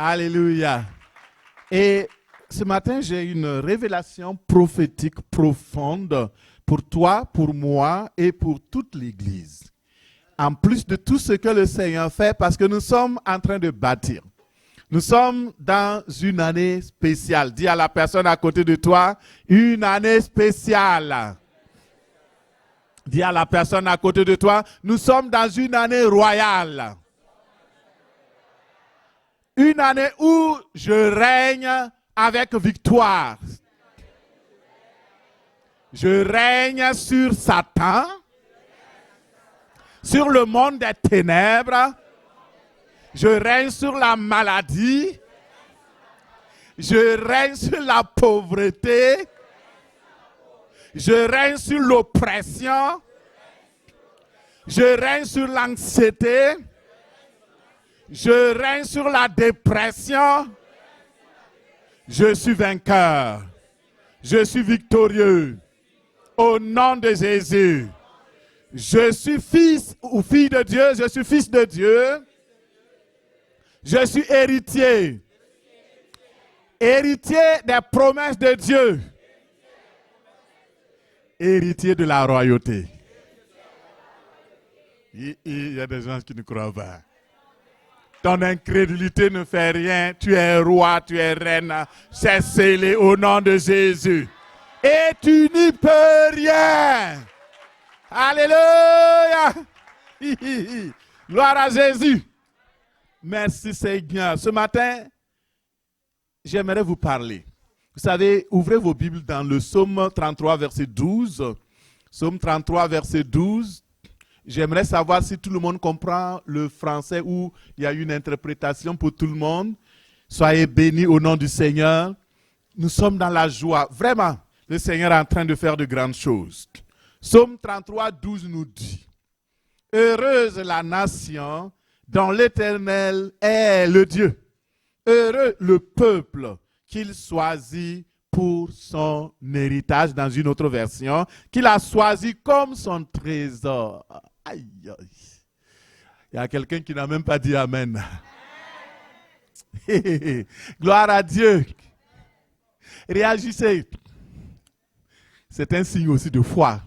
Alléluia. Et ce matin, j'ai une révélation prophétique profonde pour toi, pour moi et pour toute l'Église. En plus de tout ce que le Seigneur fait, parce que nous sommes en train de bâtir. Nous sommes dans une année spéciale. Dis à la personne à côté de toi, une année spéciale. Dis à la personne à côté de toi, nous sommes dans une année royale. Une année où je règne avec victoire. Je règne sur Satan, sur le monde des ténèbres. Je règne sur la maladie. Je règne sur la pauvreté. Je règne sur l'oppression. Je règne sur l'anxiété. Je règne sur la dépression. Je suis vainqueur. Je suis victorieux. Au nom de Jésus. Je suis fils ou fille de Dieu. Je suis fils de Dieu. Je suis héritier. Héritier des promesses de Dieu. Héritier de la royauté. Il y a des gens qui ne croient pas. Ton incrédulité ne fait rien. Tu es roi, tu es reine. C'est scellé au nom de Jésus. Et tu n'y peux rien. Alléluia. Gloire à Jésus. Merci Seigneur. Ce matin, j'aimerais vous parler. Vous savez, ouvrez vos Bibles dans le Psaume 33, verset 12. Psaume 33, verset 12. J'aimerais savoir si tout le monde comprend le français ou il y a une interprétation pour tout le monde. Soyez bénis au nom du Seigneur. Nous sommes dans la joie. Vraiment, le Seigneur est en train de faire de grandes choses. Psaume 33, 12 nous dit: heureuse la nation dont l'Éternel est le Dieu. Heureux le peuple qu'il choisit pour son héritage, dans une autre version, qu'il a choisi comme son trésor. Aïe, aïe. Il y a quelqu'un qui n'a même pas dit Amen. Gloire à Dieu. Réagissez. C'est un signe aussi de foi.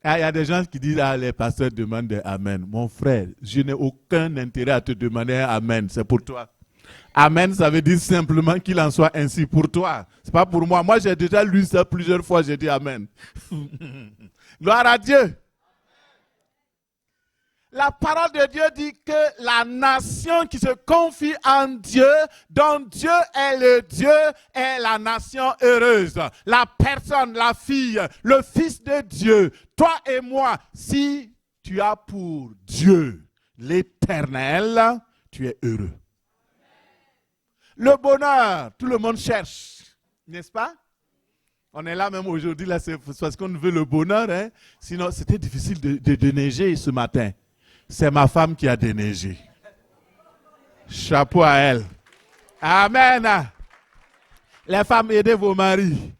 Il y a des gens qui disent, les pasteurs demandent Amen. Mon frère, je n'ai aucun intérêt à te demander un Amen. C'est pour toi. Amen, ça veut dire simplement qu'il en soit ainsi pour toi. C'est pas pour moi. Moi, j'ai déjà lu ça plusieurs fois. J'ai dit Amen. Gloire à Dieu. La parole de Dieu dit que la nation qui se confie en Dieu, dont Dieu est le Dieu, est la nation heureuse. La personne, la fille, le fils de Dieu, toi et moi, si tu as pour Dieu l'Éternel, tu es heureux. Le bonheur, tout le monde cherche, n'est-ce pas? On est là même aujourd'hui, là, c'est parce qu'on veut le bonheur. Hein? Sinon, c'était difficile de déneiger ce matin. C'est ma femme qui a déneigé. Chapeau à elle. Amen. Les femmes, aidez vos maris.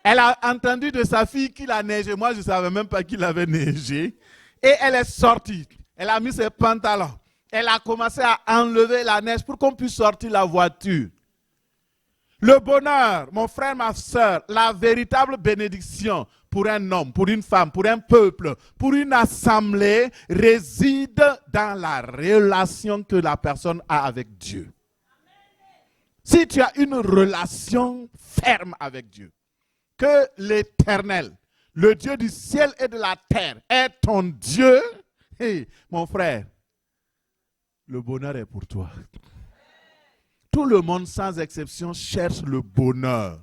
Elle a entendu de sa fille qu'il a neigé. Moi, je ne savais même pas qu'il avait neigé. Et elle est sortie. Elle a mis ses pantalons. Elle a commencé à enlever la neige pour qu'on puisse sortir la voiture. Le bonheur, mon frère, ma soeur, la véritable bénédiction pour un homme, pour une femme, pour un peuple, pour une assemblée, réside dans la relation que la personne a avec Dieu. Si tu as une relation ferme avec Dieu, que l'Éternel, le Dieu du ciel et de la terre, est ton Dieu, hey, mon frère, le bonheur est pour toi. Tout le monde, sans exception, cherche le bonheur.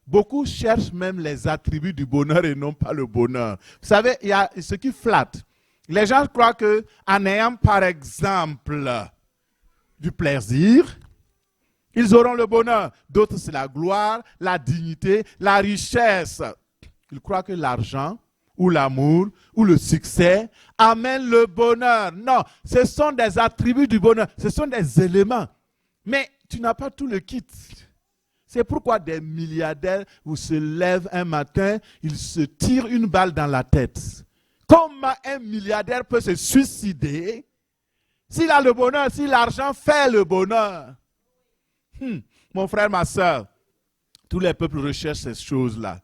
Beaucoup cherchent même les attributs du bonheur et non pas le bonheur. Vous savez, il y a ce qui flatte. Les gens croient qu'en ayant, par exemple, du plaisir, ils auront le bonheur. D'autres, c'est la gloire, la dignité, la richesse. Ils croient que l'argent ou l'amour ou le succès amènent le bonheur. Non, ce sont des attributs du bonheur. Ce sont des éléments. Mais tu n'as pas tout le kit. C'est pourquoi des milliardaires vous se lèvent un matin, ils se tirent une balle dans la tête. Comment un milliardaire peut se suicider S'il a le bonheur, si l'argent fait le bonheur. Mon frère, ma soeur, tous les peuples recherchent ces choses-là.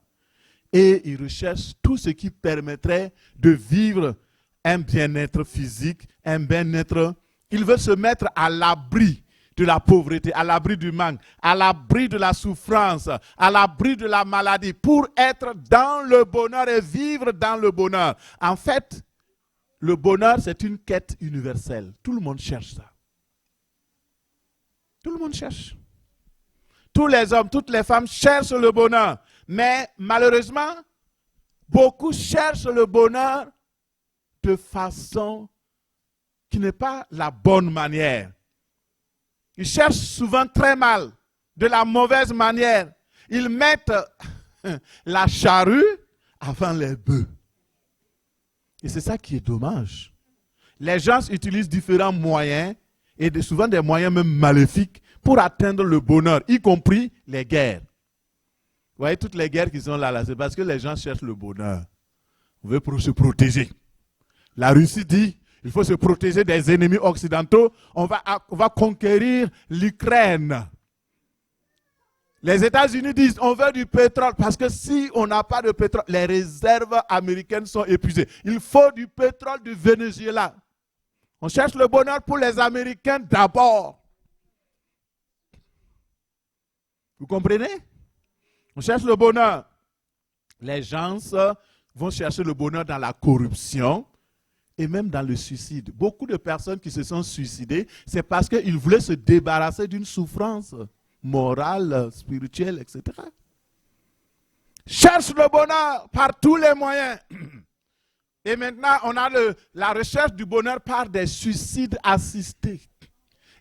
Et ils recherchent tout ce qui permettrait de vivre un bien-être physique, un bien-être. Ils veulent se mettre à l'abri de la pauvreté, à l'abri du manque, à l'abri de la souffrance, à l'abri de la maladie, pour être dans le bonheur et vivre dans le bonheur. En fait, le bonheur, c'est une quête universelle. Tout le monde cherche ça. Tout le monde cherche. Tous les hommes, toutes les femmes cherchent le bonheur. Mais malheureusement, beaucoup cherchent le bonheur de façon qui n'est pas la bonne manière. Ils cherchent souvent très mal, de la mauvaise manière. Ils mettent la charrue avant les bœufs. Et c'est ça qui est dommage. Les gens utilisent différents moyens, et souvent des moyens même maléfiques, pour atteindre le bonheur, y compris les guerres. Vous voyez, toutes les guerres qui sont là, c'est parce que les gens cherchent le bonheur. On veut se protéger. La Russie dit, il faut se protéger des ennemis occidentaux. On va conquérir l'Ukraine. Les États-Unis disent, on veut du pétrole, parce que si on n'a pas de pétrole, les réserves américaines sont épuisées. Il faut du pétrole du Venezuela. On cherche le bonheur pour les Américains d'abord. Vous comprenez? On cherche le bonheur. Les gens vont chercher le bonheur dans la corruption et même dans le suicide. Beaucoup de personnes qui se sont suicidées, c'est parce qu'ils voulaient se débarrasser d'une souffrance morale, spirituelle, etc. Cherche le bonheur par tous les moyens. Et maintenant, on a la recherche du bonheur par des suicides assistés.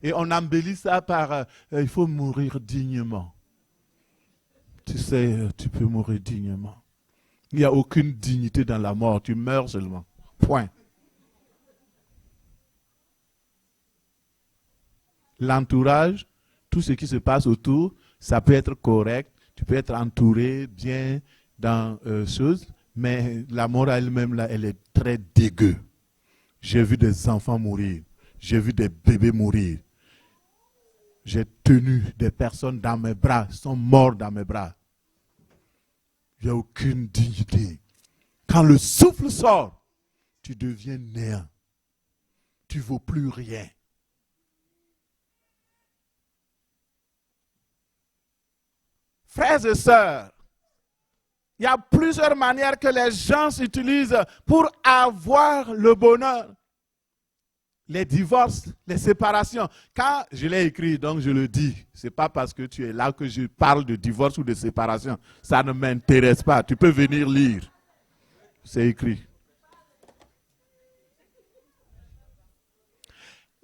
Et on embellit ça par il faut mourir dignement. Tu sais, tu peux mourir dignement. Il n'y a aucune dignité dans la mort, tu meurs seulement. Point. L'entourage, tout ce qui se passe autour, ça peut être correct, tu peux être entouré bien dans choses, mais la mort elle-même, là, elle est très dégueu. J'ai vu des enfants mourir, j'ai vu des bébés mourir. J'ai tenu des personnes dans mes bras, ils sont morts dans mes bras. Il n'y a aucune dignité. Quand le souffle sort, tu deviens néant. Tu ne vaux plus rien. Frères et sœurs, il y a plusieurs manières que les gens utilisent pour avoir le bonheur. Les divorces, les séparations. Quand je l'ai écrit, donc je le dis, ce n'est pas parce que tu es là que je parle de divorce ou de séparation. Ça ne m'intéresse pas. Tu peux venir lire. C'est écrit.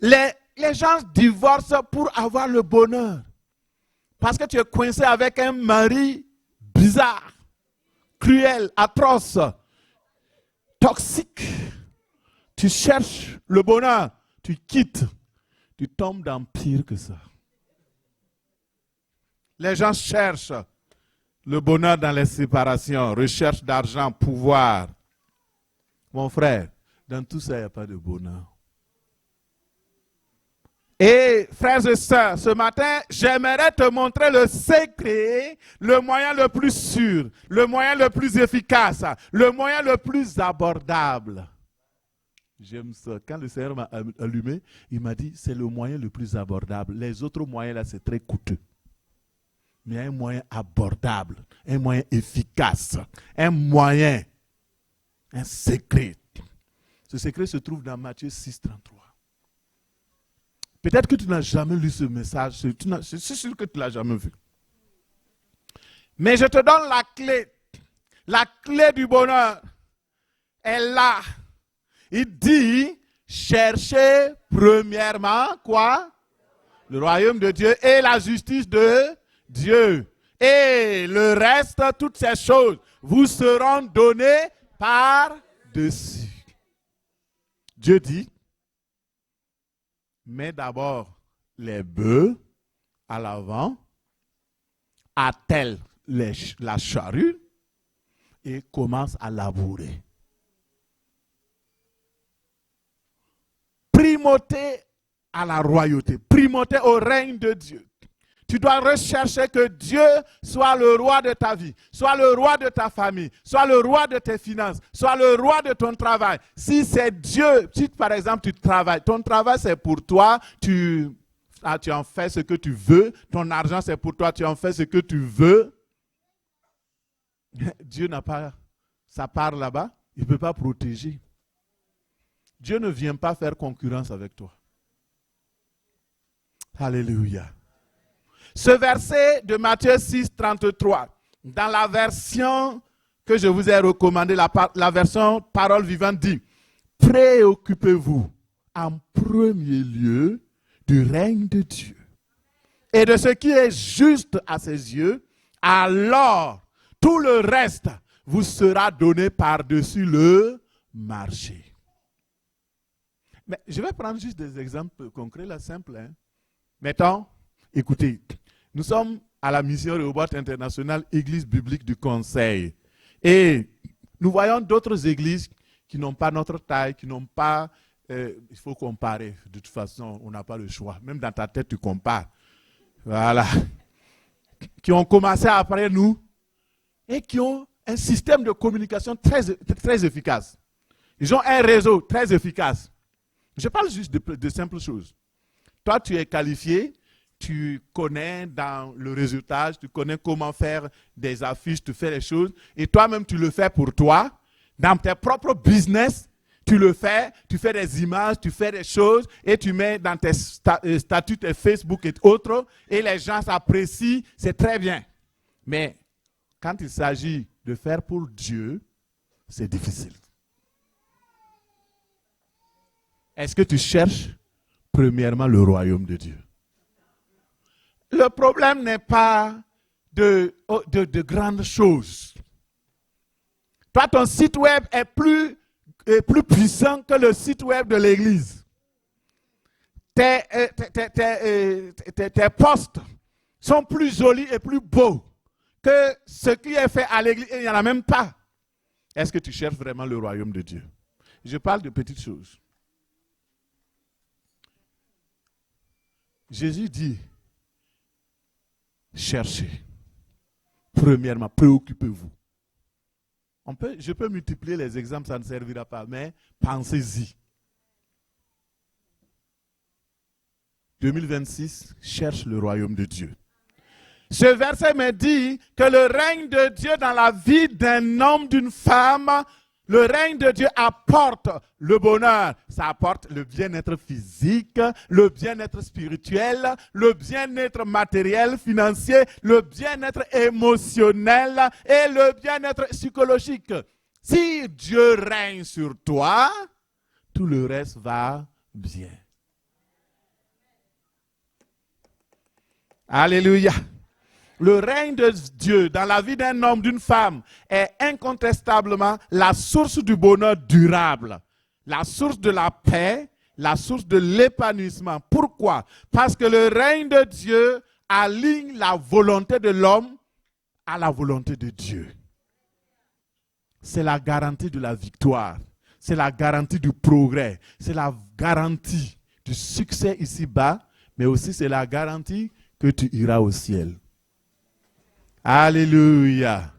Les gens divorcent pour avoir le bonheur. Parce que tu es coincé avec un mari bizarre, cruel, atroce, toxique. Tu cherches le bonheur, tu quittes, tu tombes dans pire que ça. Les gens cherchent le bonheur dans les séparations, recherche d'argent, pouvoir. Mon frère, dans tout ça, il n'y a pas de bonheur. Et frères et sœurs, ce matin, j'aimerais te montrer le secret, le moyen le plus sûr, le moyen le plus efficace, le moyen le plus abordable. J'aime ça. Quand le Seigneur m'a allumé, il m'a dit, c'est le moyen le plus abordable. Les autres moyens, là, c'est très coûteux. Mais il y a un moyen abordable, un moyen efficace, un moyen, un secret. Ce secret se trouve dans Matthieu 6, 33. Peut-être que tu n'as jamais lu ce message, c'est sûr que tu ne l'as jamais vu. Mais je te donne la clé. La clé du bonheur est là. Il dit, cherchez premièrement quoi? Le royaume de Dieu et la justice de Dieu. Et le reste, toutes ces choses, vous seront données par-dessus. Dieu dit, mets d'abord les bœufs à l'avant, attelle la charrue et commence à labourer. Primauté à la royauté, primauté au règne de Dieu. Tu dois rechercher que Dieu soit le roi de ta vie, soit le roi de ta famille, soit le roi de tes finances, soit le roi de ton travail. Si c'est Dieu, si par exemple tu travailles, ton travail c'est pour toi, tu en fais ce que tu veux, ton argent c'est pour toi, tu en fais ce que tu veux. Dieu n'a pas sa part là-bas, il ne peut pas protéger. Dieu ne vient pas faire concurrence avec toi. Alléluia. Ce verset de Matthieu 6, 33, dans la version que je vous ai recommandée, la version Parole vivante dit, préoccupez-vous en premier lieu du règne de Dieu et de ce qui est juste à ses yeux, alors tout le reste vous sera donné par-dessus le marché. Mais je vais prendre juste des exemples concrets, là, simples. Hein. Mettons, écoutez, nous sommes à la mission Rehoboth International, Église biblique du Conseil. Et nous voyons d'autres églises qui n'ont pas notre taille, qui n'ont pas... il faut comparer. De toute façon, on n'a pas le choix. Même dans ta tête, tu compares. Voilà. Qui ont commencé après nous et qui ont un système de communication très efficace. Ils ont un réseau très efficace. Je parle juste de simples choses. Toi, tu es qualifié, tu connais dans le réseautage, tu connais comment faire des affiches, tu fais les choses, et toi-même, tu le fais pour toi. Dans tes propres business, tu le fais, tu fais des images, tu fais des choses, et tu mets dans tes statuts, tes Facebook et autres, et les gens s'apprécient, c'est très bien. Mais quand il s'agit de faire pour Dieu, c'est difficile. Est-ce que tu cherches premièrement le royaume de Dieu? Le problème n'est pas de grandes choses. Toi, ton site web est plus puissant que le site web de l'église. Tes posts sont plus jolis et plus beaux que ce qui est fait à l'église. Il n'y en a même pas. Est-ce que tu cherches vraiment le royaume de Dieu? Je parle de petites choses. Jésus dit, cherchez. Premièrement, préoccupez-vous. Je peux multiplier les exemples, ça ne servira pas, mais pensez-y. 2026, cherche le royaume de Dieu. Ce verset me dit que le règne de Dieu dans la vie d'un homme, d'une femme, le règne de Dieu apporte le bonheur. Ça apporte le bien-être physique, le bien-être spirituel, le bien-être matériel, financier, le bien-être émotionnel et le bien-être psychologique. Si Dieu règne sur toi, tout le reste va bien. Alléluia. Le règne de Dieu dans la vie d'un homme, d'une femme, est incontestablement la source du bonheur durable, la source de la paix, la source de l'épanouissement. Pourquoi? Parce que le règne de Dieu aligne la volonté de l'homme à la volonté de Dieu. C'est la garantie de la victoire, c'est la garantie du progrès, c'est la garantie du succès ici-bas, mais aussi c'est la garantie que tu iras au ciel. Alléluia.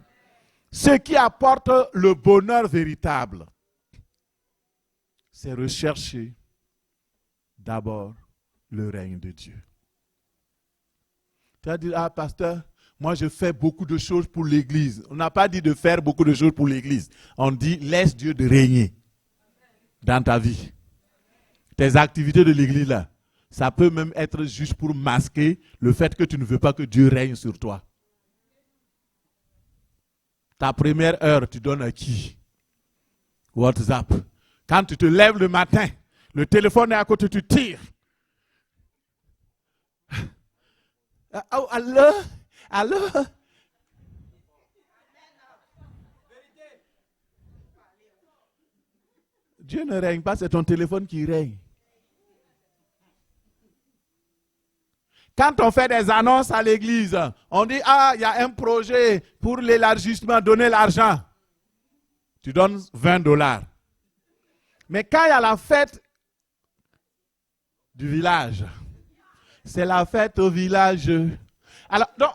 Ce qui apporte le bonheur véritable, c'est rechercher d'abord le règne de Dieu. Tu vas dire, ah pasteur, moi je fais beaucoup de choses pour l'église. On n'a pas dit de faire beaucoup de choses pour l'église. On dit, laisse Dieu de régner dans ta vie. Tes activités de l'église là, ça peut même être juste pour masquer le fait que tu ne veux pas que Dieu règne sur toi. Ta première heure, tu donnes à qui? WhatsApp. Quand tu te lèves le matin, le téléphone est à côté, tu tires. Oh, allô? Dieu ne règne pas, c'est ton téléphone qui règne. Quand on fait des annonces à l'église, on dit, ah, il y a un projet pour l'élargissement, donnez l'argent. Tu donnes $20. Mais quand il y a la fête du village. C'est la fête au village. Alors, donc,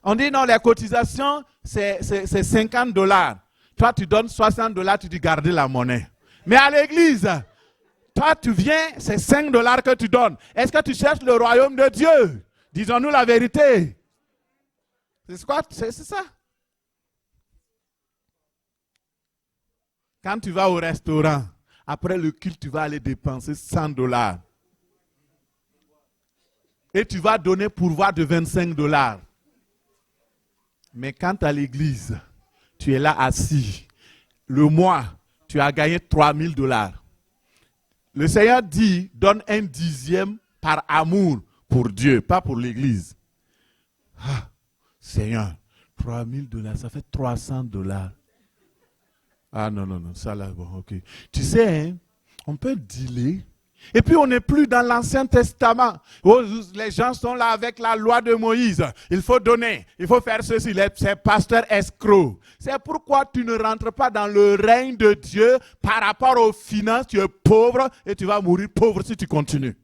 on dit non, les cotisations, c'est $50. Toi, tu donnes $60, tu dis garder la monnaie. Mais à l'église, toi, tu viens, c'est $5 que tu donnes. Est-ce que tu cherches le royaume de Dieu? Disons-nous la vérité. C'est quoi? C'est ça. Quand tu vas au restaurant, après le culte, tu vas aller dépenser $100. Et tu vas donner pourboire de $25. Mais quand à l'église, tu es là assis, le mois, tu as gagné $3000. Le Seigneur dit, donne un dixième par amour pour Dieu, pas pour l'église. Ah, Seigneur, $3000, ça fait $300. Ah non, ça là, bon, ok. Tu sais, hein, on peut dealer. Et puis on n'est plus dans l'Ancien Testament. Oh, les gens sont là avec la loi de Moïse. Il faut donner, il faut faire ceci. C'est pasteur escroc. C'est pourquoi tu ne rentres pas dans le règne de Dieu par rapport aux finances. Tu es pauvre et tu vas mourir pauvre si tu continues.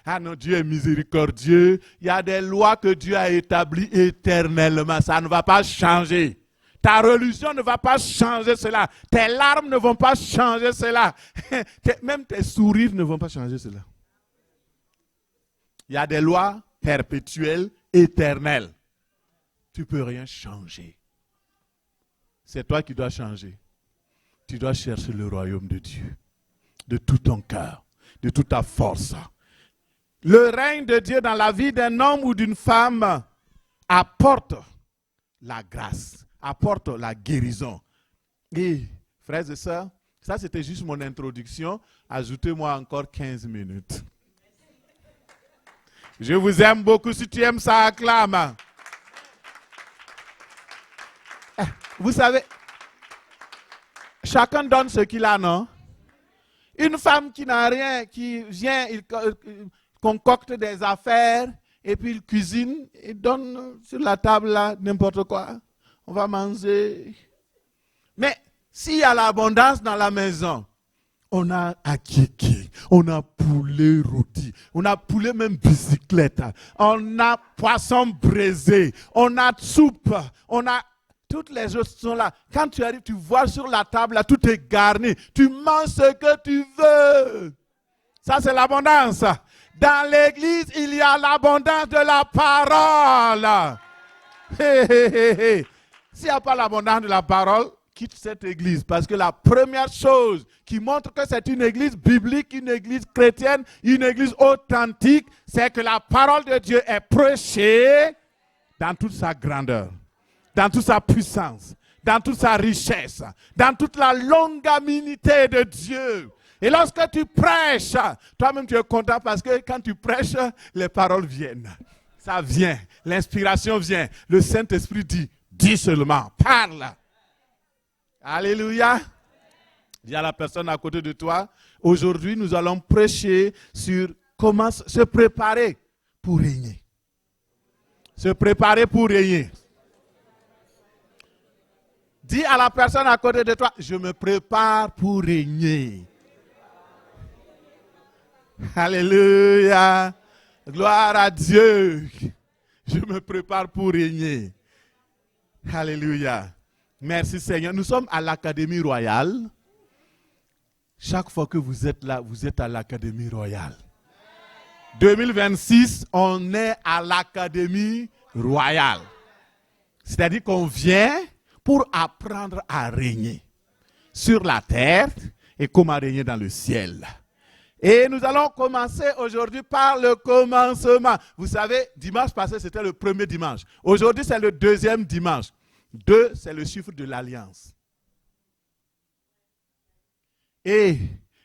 Ah non, Dieu est miséricordieux. Il y a des lois que Dieu a établies éternellement. Ça ne va pas changer. Ta religion ne va pas changer cela. Tes larmes ne vont pas changer cela. Même tes sourires ne vont pas changer cela. Il y a des lois perpétuelles, éternelles. Tu ne peux rien changer. C'est toi qui dois changer. Tu dois chercher le royaume de Dieu. De tout ton cœur, de toute ta force. Le règne de Dieu dans la vie d'un homme ou d'une femme apporte la grâce, apporte la guérison. Et, frères et sœurs, ça c'était juste mon introduction. Ajoutez-moi encore 15 minutes. Je vous aime beaucoup. Si tu aimes ça, acclame. Vous savez, chacun donne ce qu'il a, non? Une femme qui n'a rien, qui vient, il concocte des affaires, et puis il cuisine, il donne sur la table là n'importe quoi. On va manger. Mais s'il y a l'abondance dans la maison, on a akiki, on a poulet rôti, on a poulet même bicyclette, on a poisson braisé, on a soupe, on a... Toutes les choses sont là. Quand tu arrives, tu vois sur la table, là, tout est garni. Tu manges ce que tu veux. Ça, c'est l'abondance. Dans l'église, il y a l'abondance de la parole. S'il n'y a pas l'abondance de la parole, quitte cette église. Parce que la première chose qui montre que c'est une église biblique, une église chrétienne, une église authentique, c'est que la parole de Dieu est prêchée dans toute sa grandeur, dans toute sa puissance, dans toute sa richesse, dans toute la longanimité de Dieu. Et lorsque tu prêches, toi-même tu es content parce que quand tu prêches, les paroles viennent. Ça vient, l'inspiration vient. Le Saint-Esprit dit, dis seulement, parle. Alléluia. Dis à la personne à côté de toi, aujourd'hui nous allons prêcher sur comment se préparer pour régner. Se préparer pour régner. Dis à la personne à côté de toi, je me prépare pour régner. Alléluia. Gloire à Dieu. Je me prépare pour régner. Alléluia. Merci Seigneur. Nous sommes à l'Académie Royale. Chaque fois que vous êtes là, vous êtes à l'Académie Royale. 2026, on est à l'Académie Royale. C'est-à-dire qu'on vient pour apprendre à régner sur la terre et comment régner dans le ciel. Et nous allons commencer aujourd'hui par le commencement. Vous savez, dimanche passé, c'était le premier dimanche. Aujourd'hui, c'est le deuxième dimanche. 2, c'est le chiffre de l'alliance. Et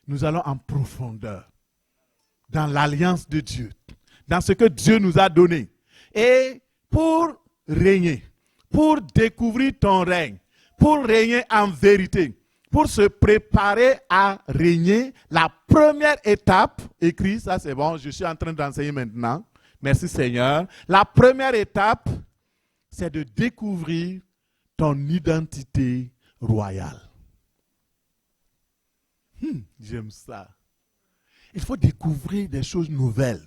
nous allons en profondeur dans l'alliance de Dieu, dans ce que Dieu nous a donné. Et pour régner, pour découvrir ton règne, pour régner en vérité, pour se préparer à régner, la première étape, écrit, ça c'est bon, je suis en train d'enseigner maintenant, merci Seigneur. La première étape, c'est de découvrir ton identité royale. J'aime ça. Il faut découvrir des choses nouvelles.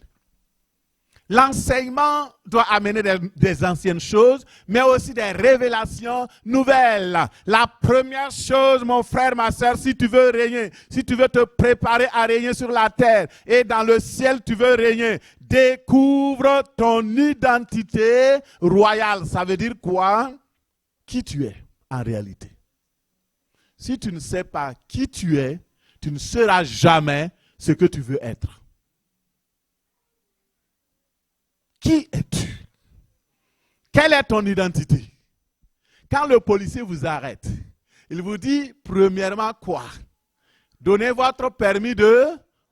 L'enseignement doit amener des anciennes choses, mais aussi des révélations nouvelles. La première chose, mon frère, ma soeur, si tu veux régner, si tu veux te préparer à régner sur la terre et dans le ciel, tu veux régner, découvre ton identité royale. Ça veut dire quoi? Qui tu es en réalité. Si tu ne sais pas qui tu es, tu ne seras jamais ce que tu veux être. Qui es-tu? Quelle est ton identité? Quand le policier vous arrête, il vous dit premièrement quoi? Donnez votre permis de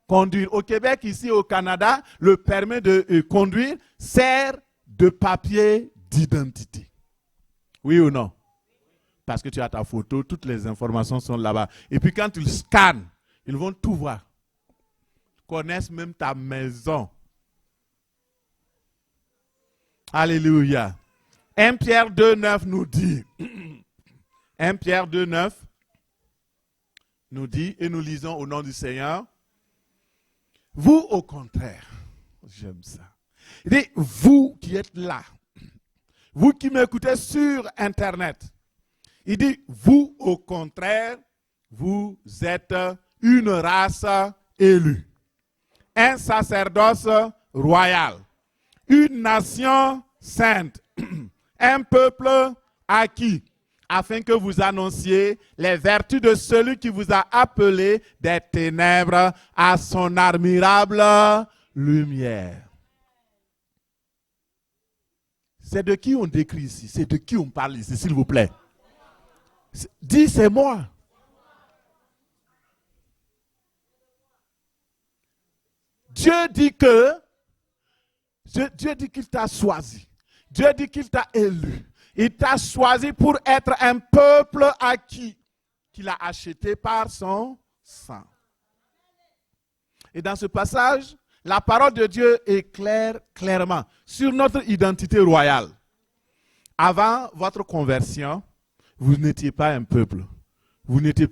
conduire. Au Québec, ici au Canada, le permis de conduire sert de papier d'identité. Oui ou non? Parce que tu as ta photo, toutes les informations sont là-bas. Et puis quand tu le scannes, ils vont tout voir. Ils connaissent même ta maison. Alléluia. 1 Pierre 2,9 nous dit, 1 Pierre 2,9 nous dit, et nous lisons au nom du Seigneur, vous au contraire, j'aime ça. Il dit, vous qui êtes là, vous qui m'écoutez sur Internet, il dit, vous au contraire, vous êtes une race élue, un sacerdoce royal, une nation sainte, un peuple acquis, afin que vous annonciez les vertus de celui qui vous a appelé des ténèbres à son admirable lumière. C'est de qui on décrit ici? C'est de qui on parle ici, s'il vous plaît? Dis, c'est moi. Dieu dit qu'il t'a choisi. Dieu dit qu'il t'a élu. Il t'a choisi pour être un peuple acquis, qu'il a acheté par son sang. Et dans ce passage, la parole de Dieu est clairement sur notre identité royale. Avant votre conversion, vous n'étiez pas un peuple. Vous n'étiez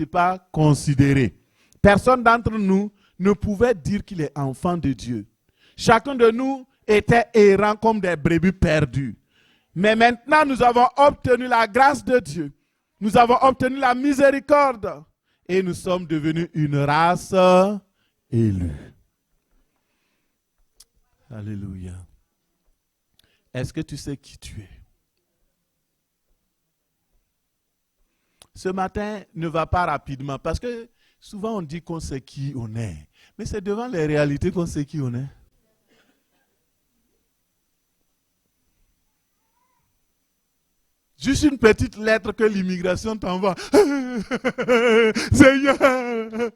pas considéré. Personne d'entre nous ne pouvait dire qu'il est enfant de Dieu. Chacun de nous était errant comme des brebis perdues. Mais maintenant, nous avons obtenu la grâce de Dieu. Nous avons obtenu la miséricorde. Et nous sommes devenus une race élue. Alléluia. Est-ce que tu sais qui tu es? Ce matin, ne va pas rapidement. Parce que souvent, on dit qu'on sait qui on est. Mais c'est devant les réalités qu'on sait qui on est. Juste une petite lettre que l'immigration t'envoie. Seigneur!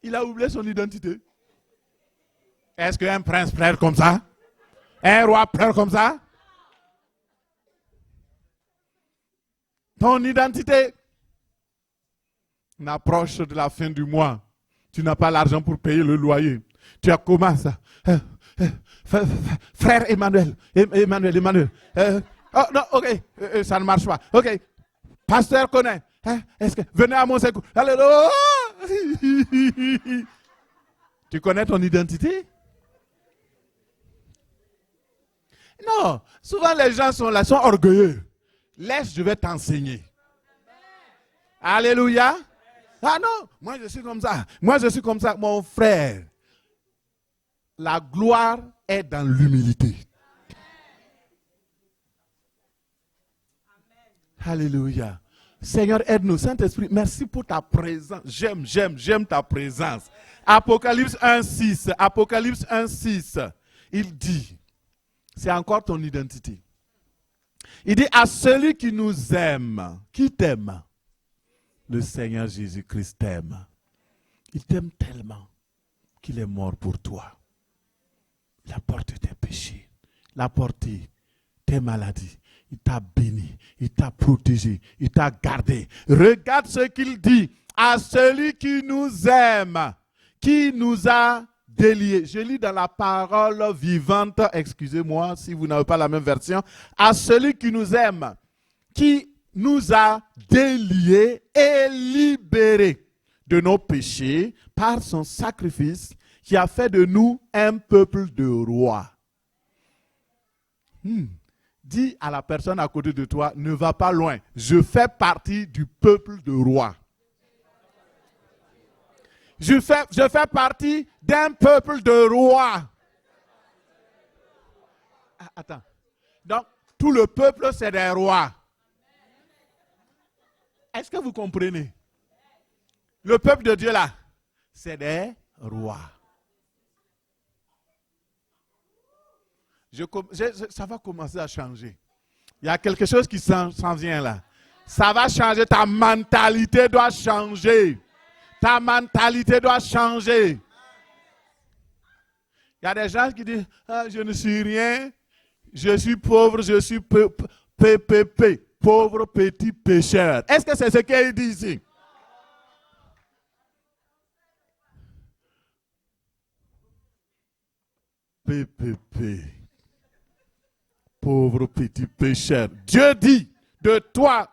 Il a oublié son identité. Est-ce qu'un prince pleure comme ça? Un roi pleure comme ça? Ton identité. On approche de la fin du mois. Tu n'as pas l'argent pour payer le loyer. Tu as commencé. Frère Emmanuel. Oh non, ok, ça ne marche pas. Ok, pasteur connaît. Est-ce que venez à mon secours. Alléluia. Tu connais ton identité? Non, souvent les gens sont là, sont orgueilleux. Laisse, je vais t'enseigner. Alléluia. Ah non, moi je suis comme ça. Moi je suis comme ça. Mon frère, la gloire est dans l'humilité. Alléluia. Seigneur, aide-nous. Saint-Esprit, merci pour ta présence. J'aime ta présence. Apocalypse 1,6. Apocalypse 1,6. Il dit, c'est encore ton identité. Il dit à celui qui nous aime, qui t'aime, le Seigneur Jésus-Christ t'aime. Il t'aime tellement qu'il est mort pour toi. Il a porté tes péchés. Il a porté tes maladies. Il t'a béni, il t'a protégé, il t'a gardé. Regarde ce qu'il dit à celui qui nous aime, qui nous a déliés. Je lis dans la parole vivante, excusez-moi si vous n'avez pas la même version, à celui qui nous aime, qui nous a déliés et libérés de nos péchés par son sacrifice qui a fait de nous un peuple de rois. Dis à la personne à côté de toi, ne va pas loin. Je fais partie du peuple de rois. Je fais partie d'un peuple de rois. Attends. Donc, tout le peuple, c'est des rois. Est-ce que vous comprenez? Le peuple de Dieu, là, c'est des rois. Ça va commencer à changer. Il y a quelque chose qui s'en vient là. Ça va changer. Ta mentalité doit changer. Ta mentalité doit changer. Il y a des gens qui disent, je ne suis rien, je suis pauvre, je suis PPP, pauvre petit pécheur. Est-ce que c'est ce qu'il dit ici? PPP, pauvre petit pécheur. Dieu dit de toi,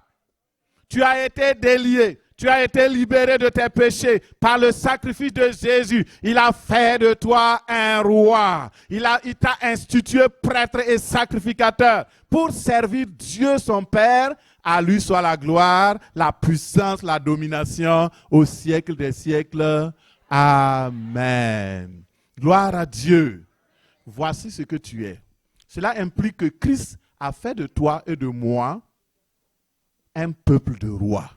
tu as été délié. Tu as été libéré de tes péchés par le sacrifice de Jésus. Il a fait de toi un roi. Il t'a institué prêtre et sacrificateur pour servir Dieu son Père. À lui soit la gloire, la puissance, la domination au siècle des siècles. Amen. Gloire à Dieu. Voici ce que tu es. Cela implique que Christ a fait de toi et de moi un peuple de rois.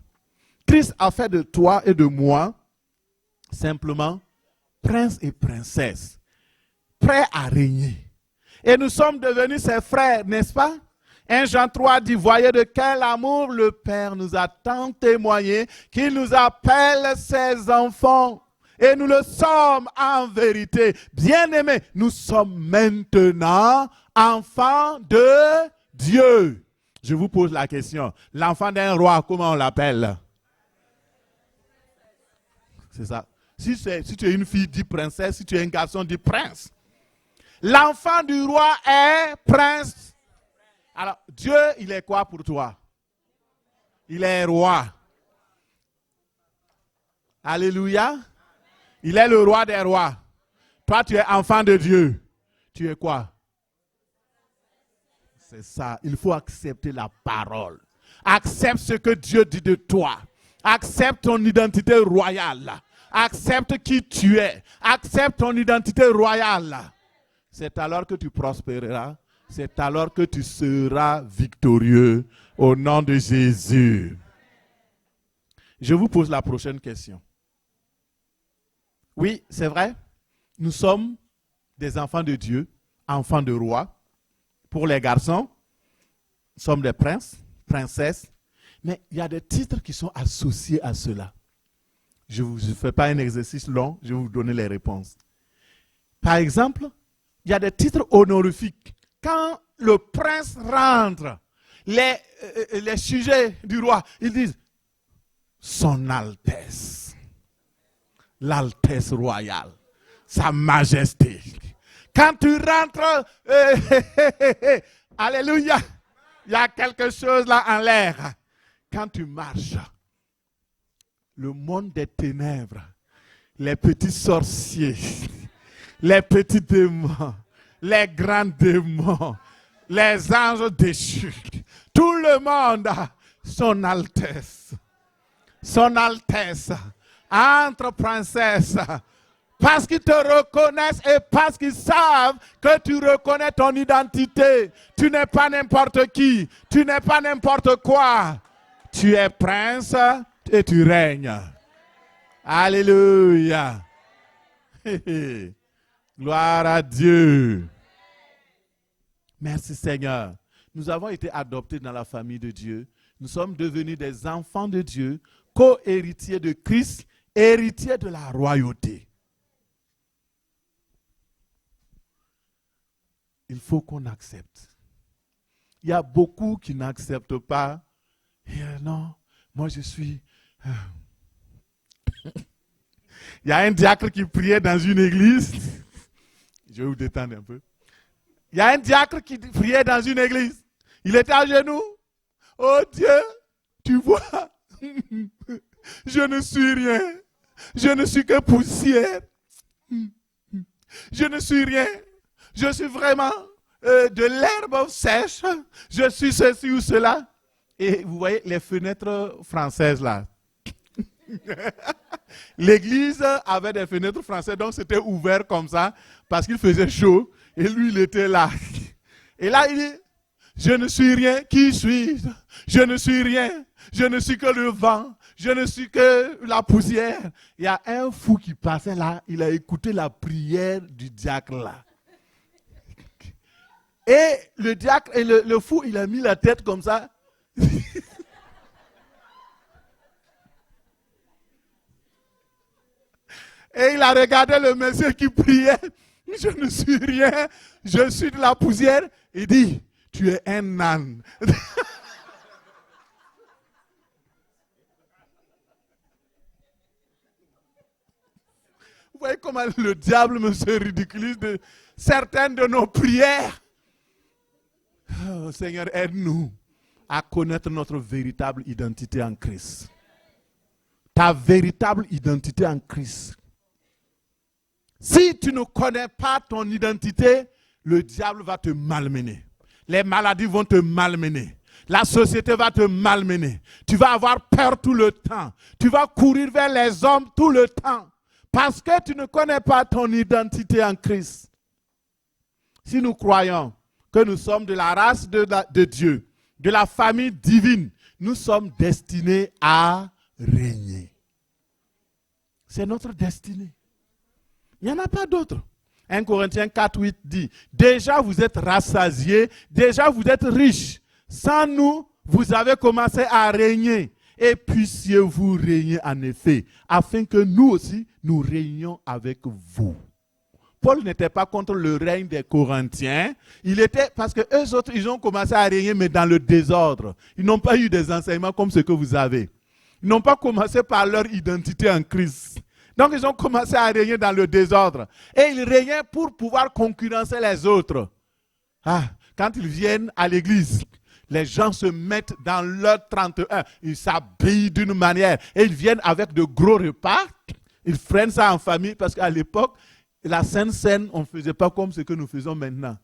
Christ a fait de toi et de moi simplement prince et princesse, prêts à régner. Et nous sommes devenus ses frères, n'est-ce pas? 1 Jean 3 dit, voyez de quel amour le Père nous a tant témoigné qu'il nous appelle ses enfants. Et nous le sommes en vérité. Bien-aimés, nous sommes maintenant enfants de Dieu. Je vous pose la question, l'enfant d'un roi, comment on l'appelle? C'est ça. Si tu es une fille, dis princesse. Si tu es un garçon, dis prince. L'enfant du roi est prince. Alors, Dieu, il est quoi pour toi? Il est roi. Alléluia. Il est le roi des rois. Toi, tu es enfant de Dieu. Tu es quoi? C'est ça. Il faut accepter la parole. Accepte ce que Dieu dit de toi. Accepte ton identité royale. Accepte qui tu es. Accepte ton identité royale. C'est alors que tu prospéreras. C'est alors que tu seras victorieux au nom de Jésus. Je vous pose la prochaine question. Oui, c'est vrai. Nous sommes des enfants de Dieu, enfants de roi. Pour les garçons, nous sommes des princes, princesses. Mais il y a des titres qui sont associés à cela. Je ne vous fais pas un exercice long, je vais vous donner les réponses. Par exemple, il y a des titres honorifiques. Quand le prince rentre, les sujets du roi, ils disent Son Altesse, l'Altesse royale, Sa Majesté. Quand tu rentres, alléluia, il y a quelque chose là en l'air. Quand tu marches, le monde des ténèbres, les petits sorciers, les petits démons, les grands démons, les anges déchus, tout le monde, son Altesse, entre princesses, parce qu'ils te reconnaissent et parce qu'ils savent que tu reconnais ton identité. Tu n'es pas n'importe qui, tu n'es pas n'importe quoi. Tu es prince et tu règnes. Alléluia. Gloire à Dieu. Merci Seigneur. Nous avons été adoptés dans la famille de Dieu. Nous sommes devenus des enfants de Dieu, co-héritiers de Christ, héritiers de la royauté. Il faut qu'on accepte. Il y a beaucoup qui n'acceptent pas. Non, moi je suis... Il y a un diacre qui priait dans une église. Je vais vous détendre un peu. Il y a un diacre qui priait dans une église. Il était à genoux. Oh Dieu, tu vois, je ne suis rien. Je ne suis que poussière. Je ne suis rien. Je suis vraiment de l'herbe sèche. Je suis ceci ou cela. Et vous voyez les fenêtres françaises là. L'église avait des fenêtres françaises, donc c'était ouvert comme ça parce qu'il faisait chaud et lui il était là. Et là il dit, je ne suis rien, qui suis-je? Je ne suis rien, je ne suis que le vent, je ne suis que la poussière. Il y a un fou qui passait là, il a écouté la prière du diacre là. Et le diacre, et le fou, il a mis la tête comme ça. Et il a regardé le monsieur qui priait. Je ne suis rien, je suis de la poussière. Il dit, tu es un âne. Vous voyez comment le diable me se ridiculise de certaines de nos prières. Oh, Seigneur, aide-nous à connaître notre véritable identité en Christ. Ta véritable identité en Christ. Si tu ne connais pas ton identité, le diable va te malmener. Les maladies vont te malmener. La société va te malmener. Tu vas avoir peur tout le temps. Tu vas courir vers les hommes tout le temps. Parce que tu ne connais pas ton identité en Christ. Si nous croyons que nous sommes de la race de Dieu, de la famille divine, nous sommes destinés à régner. C'est notre destinée. Il n'y en a pas d'autre. 1 Corinthiens 4, 8 dit, déjà vous êtes rassasiés, déjà vous êtes riches. Sans nous, vous avez commencé à régner. Et puissiez-vous régner en effet, afin que nous aussi, nous régnions avec vous. Paul n'était pas contre le règne des Corinthiens. Il était, parce que eux autres, ils ont commencé à régner, mais dans le désordre. Ils n'ont pas eu des enseignements comme ce que vous avez. Ils n'ont pas commencé par leur identité en Christ. Donc, ils ont commencé à régner dans le désordre. Et ils régnaient pour pouvoir concurrencer les autres. Ah, quand ils viennent à l'église, les gens se mettent dans leur 31. Ils s'habillent d'une manière. Et ils viennent avec de gros repas. Ils prennent ça en famille parce qu'à l'époque, la Sainte Seine, on ne faisait pas comme ce que nous faisons maintenant.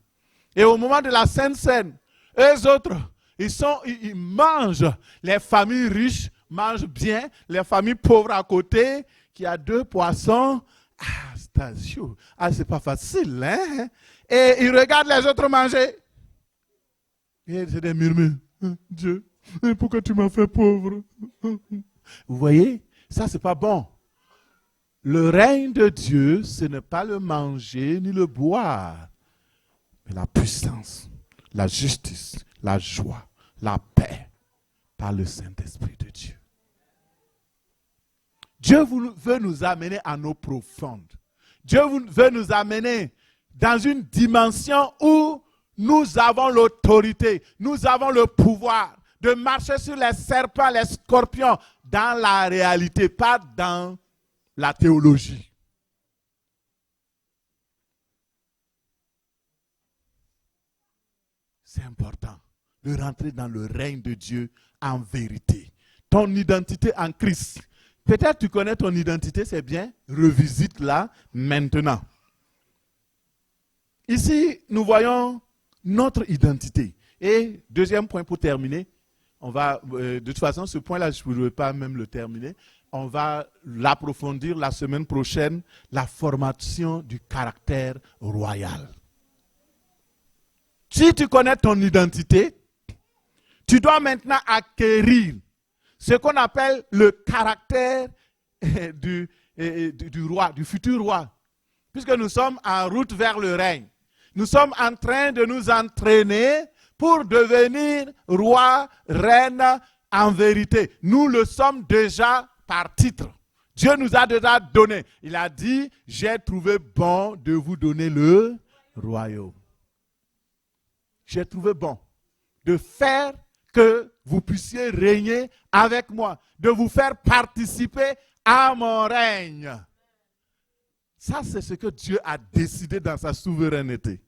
Et au moment de la Sainte Seine, eux autres, ils mangent. Les familles riches mangent bien. Les familles pauvres à côté, qui a 2 poissons. Ah, Stasio. Ah, c'est pas facile, hein? Et ils regardent les autres manger. Et c'est des murmures. Dieu, pourquoi tu m'as fait pauvre? Vous voyez, ça c'est pas bon. Le règne de Dieu, ce n'est pas le manger ni le boire, mais la puissance, la justice, la joie, la paix par le Saint-Esprit de Dieu. Dieu veut nous amener à nos profondes. Dieu veut nous amener dans une dimension où nous avons l'autorité, nous avons le pouvoir de marcher sur les serpents, les scorpions, dans la réalité, pas dans la théologie. C'est important de rentrer dans le règne de Dieu en vérité. Ton identité en Christ. Peut-être tu connais ton identité, c'est bien. Revisite-la maintenant. Ici, nous voyons notre identité. Et deuxième point pour terminer, on va, de toute façon, ce point-là, je ne pourrais pas même le terminer. On va l'approfondir la semaine prochaine, la formation du caractère royal. Si tu connais ton identité, tu dois maintenant acquérir ce qu'on appelle le caractère du roi, du futur roi. Puisque nous sommes en route vers le règne. Nous sommes en train de nous entraîner pour devenir roi, reine en vérité. Nous le sommes déjà par titre. Dieu nous a déjà donné. Il a dit, j'ai trouvé bon de vous donner le royaume. J'ai trouvé bon de faire que vous puissiez régner avec moi, de vous faire participer à mon règne. Ça, c'est ce que Dieu a décidé dans sa souveraineté.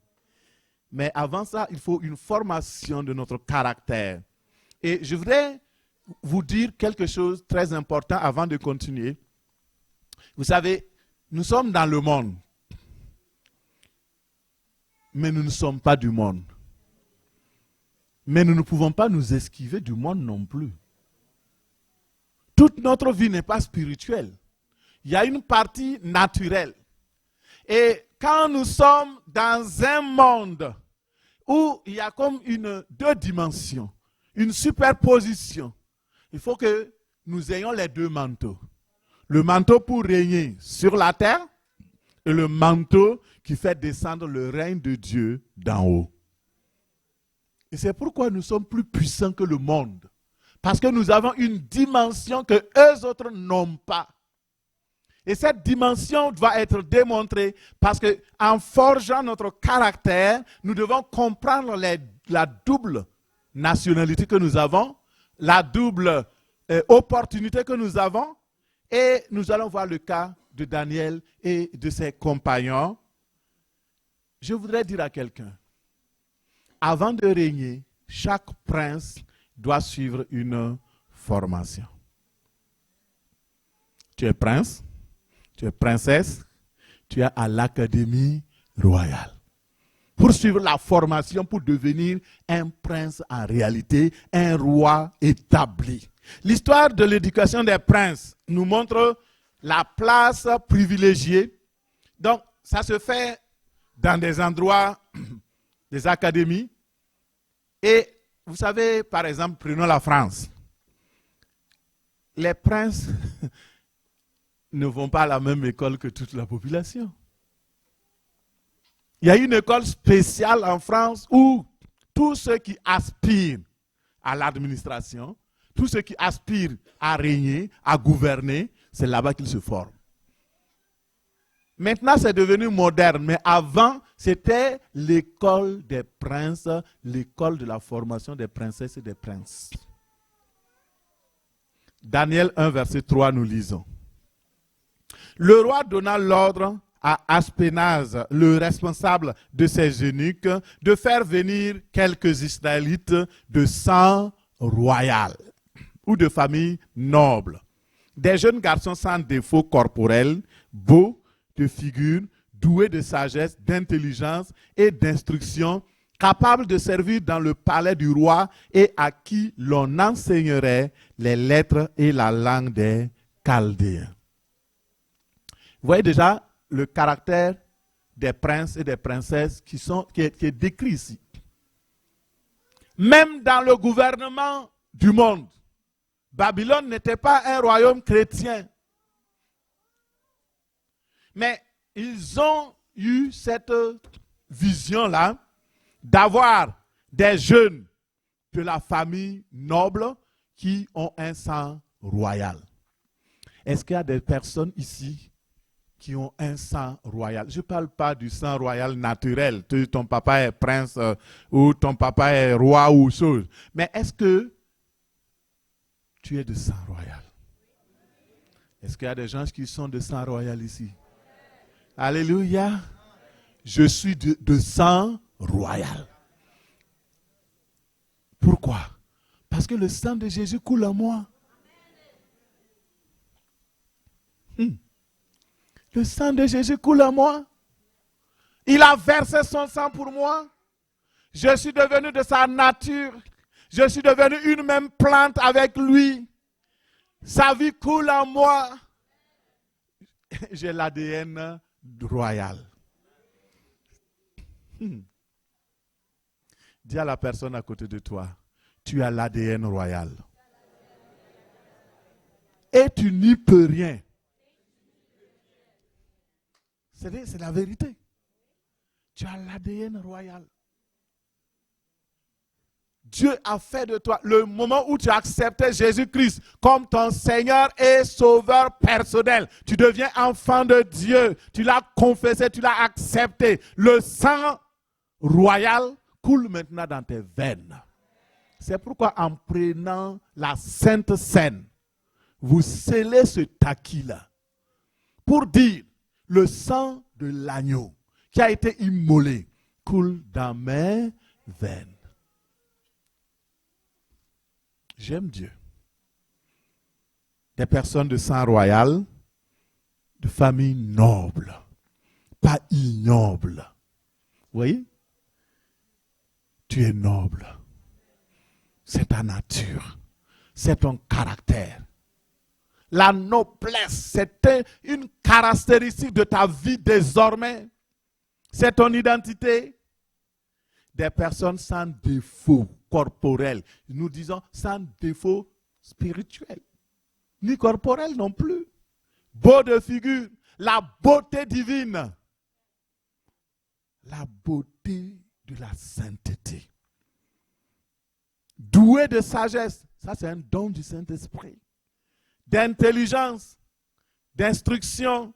Mais avant ça, il faut une formation de notre caractère. Et je voudrais vous dire quelque chose de très important avant de continuer. Vous savez, nous sommes dans le monde, mais nous ne sommes pas du monde. Mais nous ne pouvons pas nous esquiver du monde non plus. Toute notre vie n'est pas spirituelle. Il y a une partie naturelle. Et quand nous sommes dans un monde où il y a comme deux dimensions, une superposition, il faut que nous ayons les deux manteaux. Le manteau pour régner sur la terre et le manteau qui fait descendre le règne de Dieu d'en haut. Et c'est pourquoi nous sommes plus puissants que le monde. Parce que nous avons une dimension que eux autres n'ont pas. Et cette dimension doit être démontrée parce qu'en forgeant notre caractère, nous devons comprendre la double nationalité que nous avons, la double opportunité que nous avons. Et nous allons voir le cas de Daniel et de ses compagnons. Je voudrais dire à quelqu'un, avant de régner, chaque prince doit suivre une formation. Tu es prince, tu es princesse, tu es à l'académie royale. Pour suivre la formation, pour devenir un prince en réalité, un roi établi. L'histoire de l'éducation des princes nous montre la place privilégiée. Donc, ça se fait dans des endroits, des académies. Et vous savez, par exemple, prenons la France. Les princes ne vont pas à la même école que toute la population. Il y a une école spéciale en France où tous ceux qui aspirent à l'administration, tous ceux qui aspirent à régner, à gouverner, c'est là-bas qu'ils se forment. Maintenant, c'est devenu moderne, mais avant, c'était l'école des princes, l'école de la formation des princesses et des princes. Daniel 1, verset 3, nous lisons. Le roi donna l'ordre à Aspenaz, le responsable de ses eunuques, de faire venir quelques Israélites de sang royal ou de famille noble. Des jeunes garçons sans défaut corporel, beaux de figure, doués de sagesse, d'intelligence et d'instruction, capables de servir dans le palais du roi et à qui l'on enseignerait les lettres et la langue des Chaldéens. Vous voyez déjà le caractère des princes et des princesses qui est décrit ici. Même dans le gouvernement du monde, Babylone n'était pas un royaume chrétien. Mais ils ont eu cette vision-là d'avoir des jeunes de la famille noble qui ont un sang royal. Est-ce qu'il y a des personnes ici qui ont un sang royal? Je ne parle pas du sang royal naturel. Ton papa est prince ou ton papa est roi ou chose. Mais est-ce que tu es de sang royal? Est-ce qu'il y a des gens qui sont de sang royal ici? Alléluia. Je suis de sang royal. Pourquoi? Parce que le sang de Jésus coule en moi. Le sang de Jésus coule en moi. Il a versé son sang pour moi. Je suis devenu de sa nature. Je suis devenu une même plante avec lui. Sa vie coule en moi. J'ai l'ADN royal. Dis à la personne à côté de toi, tu as l'ADN royal. Et tu n'y peux rien. C'est la vérité. Tu as l'ADN royal. Dieu a fait de toi, le moment où tu as accepté Jésus-Christ comme ton Seigneur et Sauveur personnel, tu deviens enfant de Dieu. Tu l'as confessé, tu l'as accepté. Le sang royal coule maintenant dans tes veines. C'est pourquoi en prenant la Sainte Seine, vous scellez ce taquis-là pour dire le sang de l'agneau qui a été immolé coule dans mes veines. J'aime Dieu. Des personnes de sang royal de famille noble, pas ignoble. Vous voyez? Tu es noble. C'est ta nature. C'est ton caractère. La noblesse, c'est une caractéristique de ta vie désormais. C'est ton identité. Des personnes sans défaut corporel. Nous disons sans défaut spirituel. Ni corporel non plus. Beau de figure. La beauté divine. La beauté de la sainteté. Doué de sagesse. Ça, c'est un don du Saint-Esprit. D'intelligence, d'instruction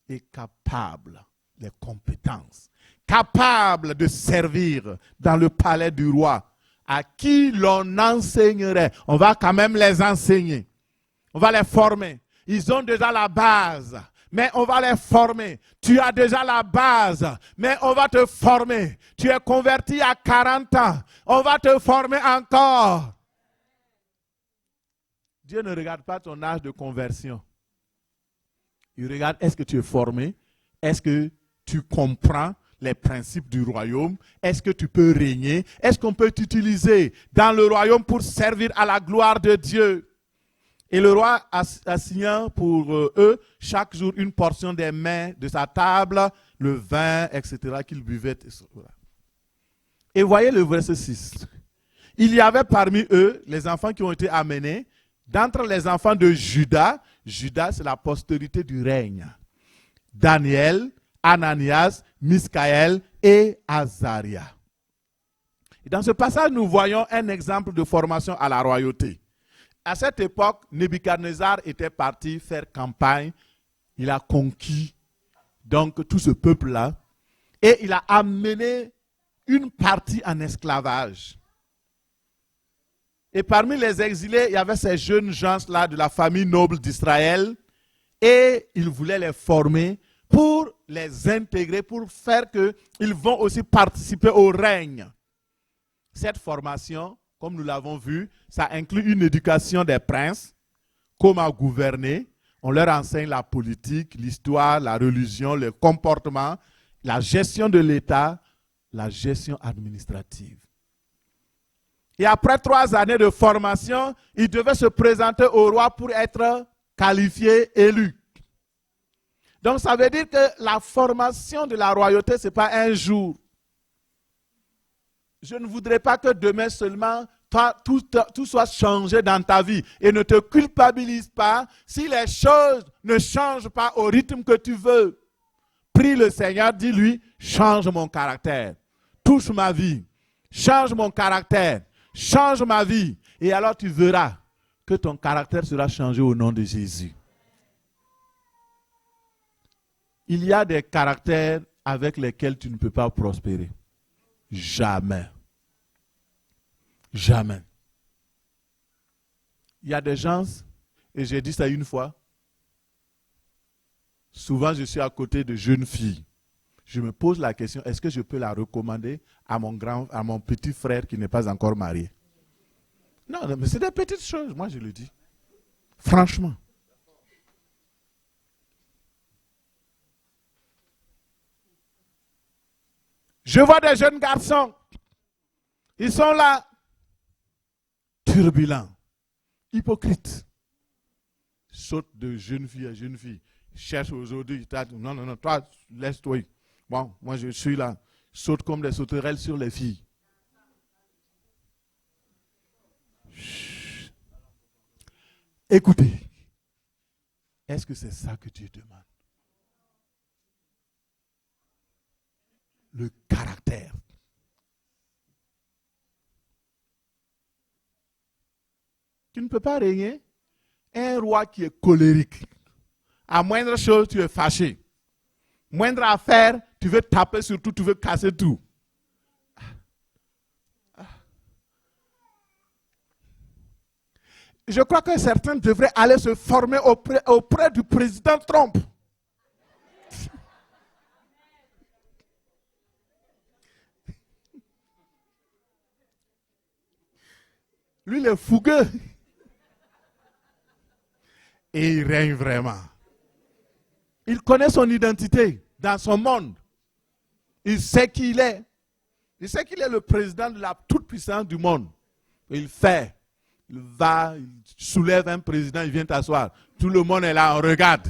et capable, les compétences, capable de servir dans le palais du roi, à qui l'on enseignerait. On va quand même les enseigner. On va les former. Ils ont déjà la base, mais on va les former. Tu as déjà la base, mais on va te former. Tu es converti à 40 ans, on va te former encore. Dieu ne regarde pas ton âge de conversion. Il regarde, est-ce que tu es formé? Est-ce que tu comprends les principes du royaume? Est-ce que tu peux régner? Est-ce qu'on peut t'utiliser dans le royaume pour servir à la gloire de Dieu? Et le roi assigna pour eux chaque jour une portion des mets de sa table, le vin, etc., qu'ils buvaient. Et voyez le verset 6. Il y avait parmi eux les enfants qui ont été amenés. D'entre les enfants de Judas, Judas c'est la postérité du règne. Daniel, Ananias, Misaël et Azaria. Et dans ce passage, nous voyons un exemple de formation à la royauté. À cette époque, Nebuchadnezzar était parti faire campagne. Il a conquis donc tout ce peuple-là et il a amené une partie en esclavage. Et parmi les exilés, il y avait ces jeunes gens-là de la famille noble d'Israël et il voulait les former pour les intégrer, pour faire qu'ils vont aussi participer au règne. Cette formation, comme nous l'avons vu, ça inclut une éducation des princes, comment gouverner. On leur enseigne la politique, l'histoire, la religion, le comportement, la gestion de l'État, la gestion administrative. Et après 3 années de formation, il devait se présenter au roi pour être qualifié, élu. Donc ça veut dire que la formation de la royauté, ce n'est pas un jour. Je ne voudrais pas que demain seulement, toi, tout soit changé dans ta vie. Et ne te culpabilise pas si les choses ne changent pas au rythme que tu veux. Prie le Seigneur, dis-lui, change mon caractère. Touche ma vie. Change mon caractère. Change ma vie. Et alors tu verras que ton caractère sera changé au nom de Jésus. Il y a des caractères avec lesquels tu ne peux pas prospérer. Jamais. Jamais. Il y a des gens, et j'ai dit ça une fois, souvent je suis à côté de jeunes filles. Je me pose la question, est-ce que je peux la recommander à mon petit frère qui n'est pas encore marié? Non, mais c'est des petites choses, moi je le dis. Franchement. Je vois des jeunes garçons. Ils sont là, turbulents, hypocrites. Sautent de jeune fille à jeune fille. Cherche aujourd'hui. Non, toi, laisse-toi. Bon, moi je suis là. Saute comme des sauterelles sur les filles. Chut. Écoutez, est-ce que c'est ça que Dieu demande? Le caractère. Tu ne peux pas régner un roi qui est colérique. À moindre chose, tu es fâché. Moindre affaire, tu veux taper sur tout, tu veux casser tout. Je crois que certains devraient aller se former auprès du président Trump. Lui, il est fougueux. Et il règne vraiment. Il connaît son identité dans son monde. Il sait qui il est. Il sait qu'il est le président de la toute-puissance du monde. Il fait. Il va, il soulève un président, il vient t'asseoir. Tout le monde est là, on regarde.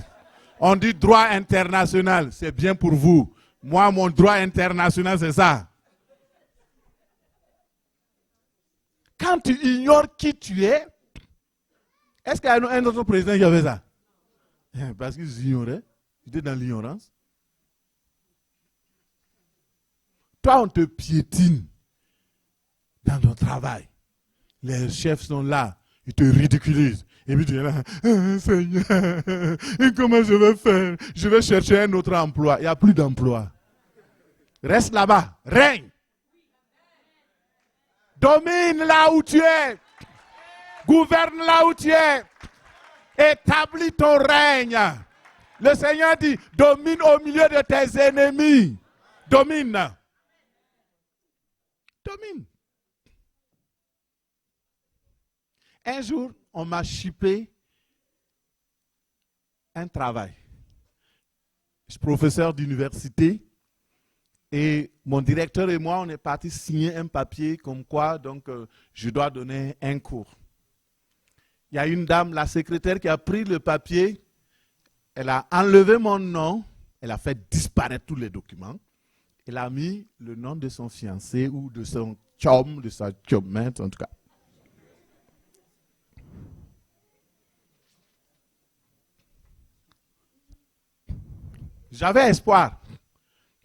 On dit droit international, c'est bien pour vous. Moi, mon droit international, c'est ça. Quand tu ignores qui tu es, est-ce qu'il y a un autre président qui avait ça? Parce qu'ils ignoraient. Ils étaient dans l'ignorance. Toi, on te piétine dans ton travail. Les chefs sont là, ils te ridiculisent. Et puis tu es là, Seigneur, comment je vais faire? Je vais chercher un autre emploi. Il n'y a plus d'emploi. Reste là-bas, règne. Domine là où tu es. Gouverne là où tu es. Établis ton règne. Le Seigneur dit, domine au milieu de tes ennemis. Domine. Domine. Un jour, on m'a chippé un travail. Je suis professeur d'université et mon directeur et moi, on est partis signer un papier comme quoi donc, je dois donner un cours. Il y a une dame, la secrétaire, qui a pris le papier, elle a enlevé mon nom, elle a fait disparaître tous les documents, elle a mis le nom de son fiancé ou de son chum, de sa chummette en tout cas. J'avais espoir.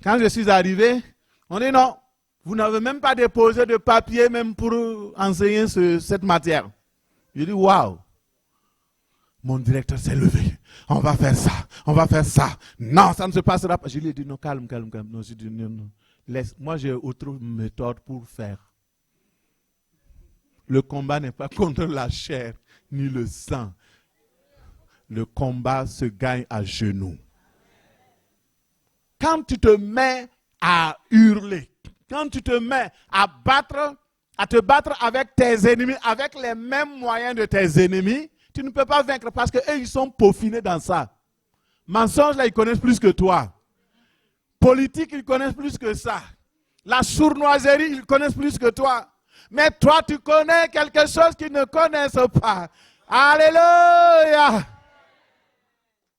Quand je suis arrivé, on dit non, vous n'avez même pas déposé de papier même pour enseigner cette matière. Je dis waouh. Mon directeur s'est levé. On va faire ça, on va faire ça. Non, ça ne se passera pas. Je lui ai dit non, calme. Non, je dis non. Laisse. Moi, j'ai autre méthode pour faire. Le combat n'est pas contre la chair ni le sang. Le combat se gagne à genoux. Quand tu te mets à hurler, quand tu te mets à te battre avec tes ennemis, avec les mêmes moyens de tes ennemis, tu ne peux pas vaincre parce qu'eux, ils sont peaufinés dans ça. Mensonge, là, ils connaissent plus que toi. Politique, ils connaissent plus que ça. La sournoiserie, ils connaissent plus que toi. Mais toi, tu connais quelque chose qu'ils ne connaissent pas. Alléluia!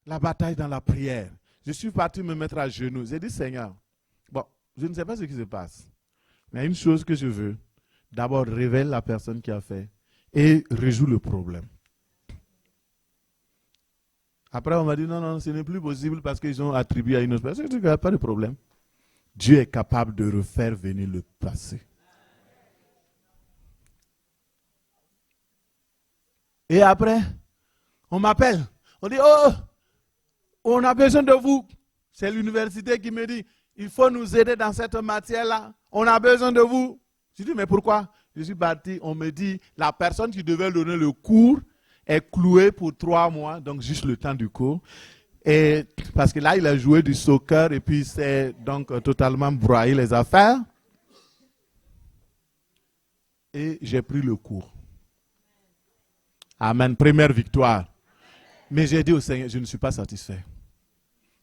La bataille dans la prière. Je suis parti me mettre à genoux. J'ai dit, Seigneur, bon, je ne sais pas ce qui se passe. Mais il y a une chose que je veux. D'abord, révèle la personne qui a fait et résout le problème. Après, on m'a dit, non, ce n'est plus possible parce qu'ils ont attribué à une autre personne. Je dis, il n'y a pas de problème. Dieu est capable de refaire venir le passé. Et après, on m'appelle. On dit, oh, on a besoin de vous. C'est l'université qui me dit, il faut nous aider dans cette matière-là. On a besoin de vous. Je dis, mais pourquoi? Je suis parti, on me dit, la personne qui devait donner le cours est clouée pour 3 mois, donc juste le temps du cours. Et parce que là, il a joué du soccer et puis c'est donc totalement broyé les affaires. Et j'ai pris le cours. Amen, première victoire. Mais j'ai dit au Seigneur, je ne suis pas satisfait.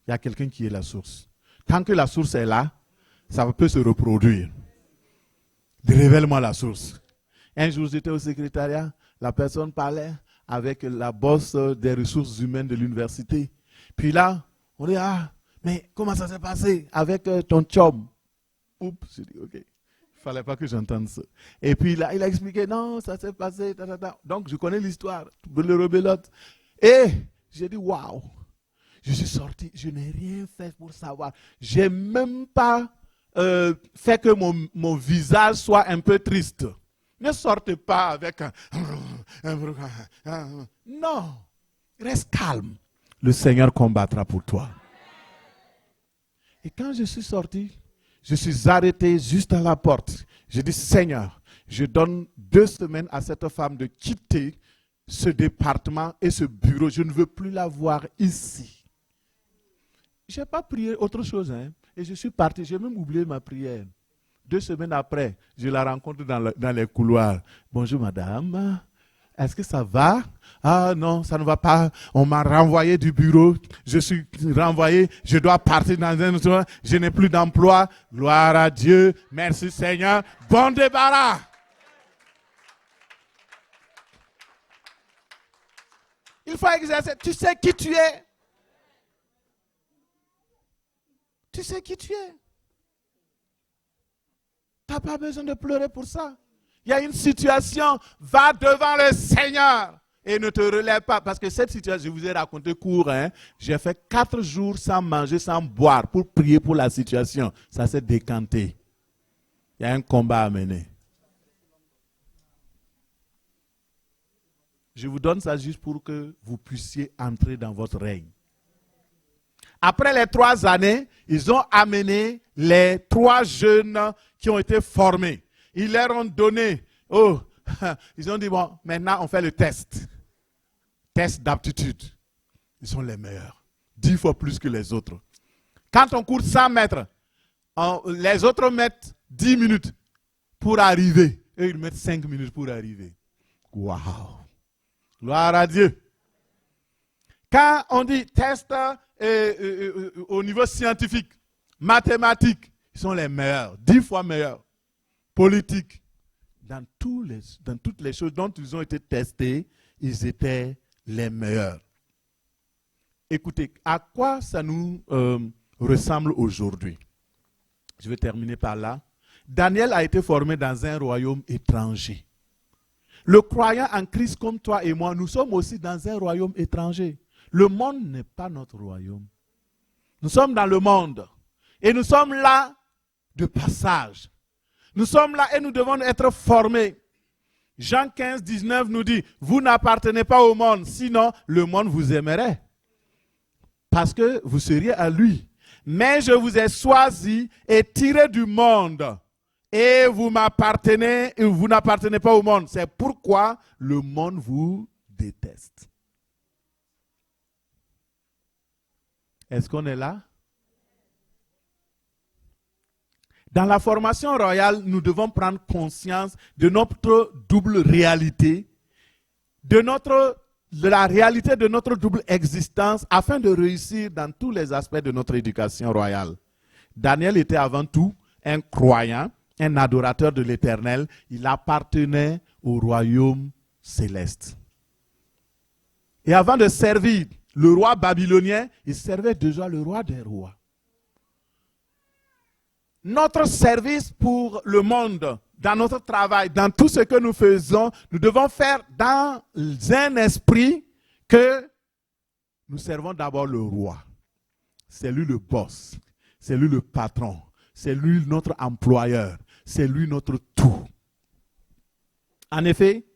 Il y a quelqu'un qui est la source. Tant que la source est là, ça peut se reproduire. Révèle-moi la source. Un jour, j'étais au secrétariat, la personne parlait avec la boss des ressources humaines de l'université. Puis là, on dit, mais comment ça s'est passé avec ton chum? Oups, j'ai dit, ok. Il ne fallait pas que j'entende ça. Et puis là, il a expliqué, non, ça s'est passé. Donc, je connais l'histoire, le rebelote. Et j'ai dit, waouh. Je suis sorti, je n'ai rien fait pour savoir. Je n'ai même pas fait que mon visage soit un peu triste. Ne sortez pas avec un... Non, reste calme. Le Seigneur combattra pour toi. Et quand je suis sorti, je suis arrêté juste à la porte. J'ai dit, Seigneur, je donne 2 semaines à cette femme de quitter ce département et ce bureau. Je ne veux plus la voir ici. Je n'ai pas prié autre chose. Et je suis parti. J'ai même oublié ma prière. 2 semaines après, je la rencontre dans les couloirs. Bonjour madame. est-ce que ça va? Ah non, ça ne va pas. On m'a renvoyé du bureau. Je suis renvoyé. Je dois partir dans un autre. Je n'ai plus d'emploi. Gloire à Dieu. Merci Seigneur. Bon débarras. Il faut exercer. Tu sais qui tu es. Tu sais qui tu es. Tu n'as pas besoin de pleurer pour ça. Il y a une situation. Va devant le Seigneur. Et ne te relève pas, parce que cette situation, je vous ai raconté court, hein, j'ai fait 4 jours sans manger, sans boire, pour prier pour la situation. Ça s'est décanté. Il y a un combat à mener. Je vous donne ça juste pour que vous puissiez entrer dans votre règne. Après les 3 années, ils ont amené les 3 jeunes qui ont été formés. Ils leur ont donné, ils ont dit, bon, maintenant on fait le test. Test d'aptitude. Ils sont les meilleurs. 10 fois plus que les autres. Quand on court 100 mètres, les autres mettent 10 minutes pour arriver. Et ils mettent 5 minutes pour arriver. Waouh! Gloire à Dieu. Quand on dit test au niveau scientifique, mathématique, ils sont les meilleurs. 10 fois meilleurs. Politique. Dans toutes les choses dont ils ont été testés, ils étaient les meilleurs. Écoutez, à quoi ça nous ressemble aujourd'hui? Je vais terminer par là. Daniel a été formé dans un royaume étranger. Le croyant en Christ comme toi et moi, nous sommes aussi dans un royaume étranger. Le monde n'est pas notre royaume. Nous sommes dans le monde. Et nous sommes là de passage. Nous sommes là et nous devons être formés. Jean 15, 19 nous dit, vous n'appartenez pas au monde, sinon le monde vous aimerait. Parce que vous seriez à lui. Mais je vous ai choisi et tiré du monde. Et vous m'appartenez, et vous n'appartenez pas au monde. C'est pourquoi le monde vous déteste. Est-ce qu'on est là? Dans la formation royale, nous devons prendre conscience de notre double réalité, de la réalité de notre double existence, afin de réussir dans tous les aspects de notre éducation royale. Daniel était avant tout un croyant, un adorateur de l'Éternel. Il appartenait au royaume céleste. Et avant de servir le roi babylonien, il servait déjà le roi des rois. Notre service pour le monde, dans notre travail, dans tout ce que nous faisons, nous devons faire dans un esprit que nous servons d'abord le roi. C'est lui le boss, c'est lui le patron, c'est lui notre employeur, c'est lui notre tout. En effet,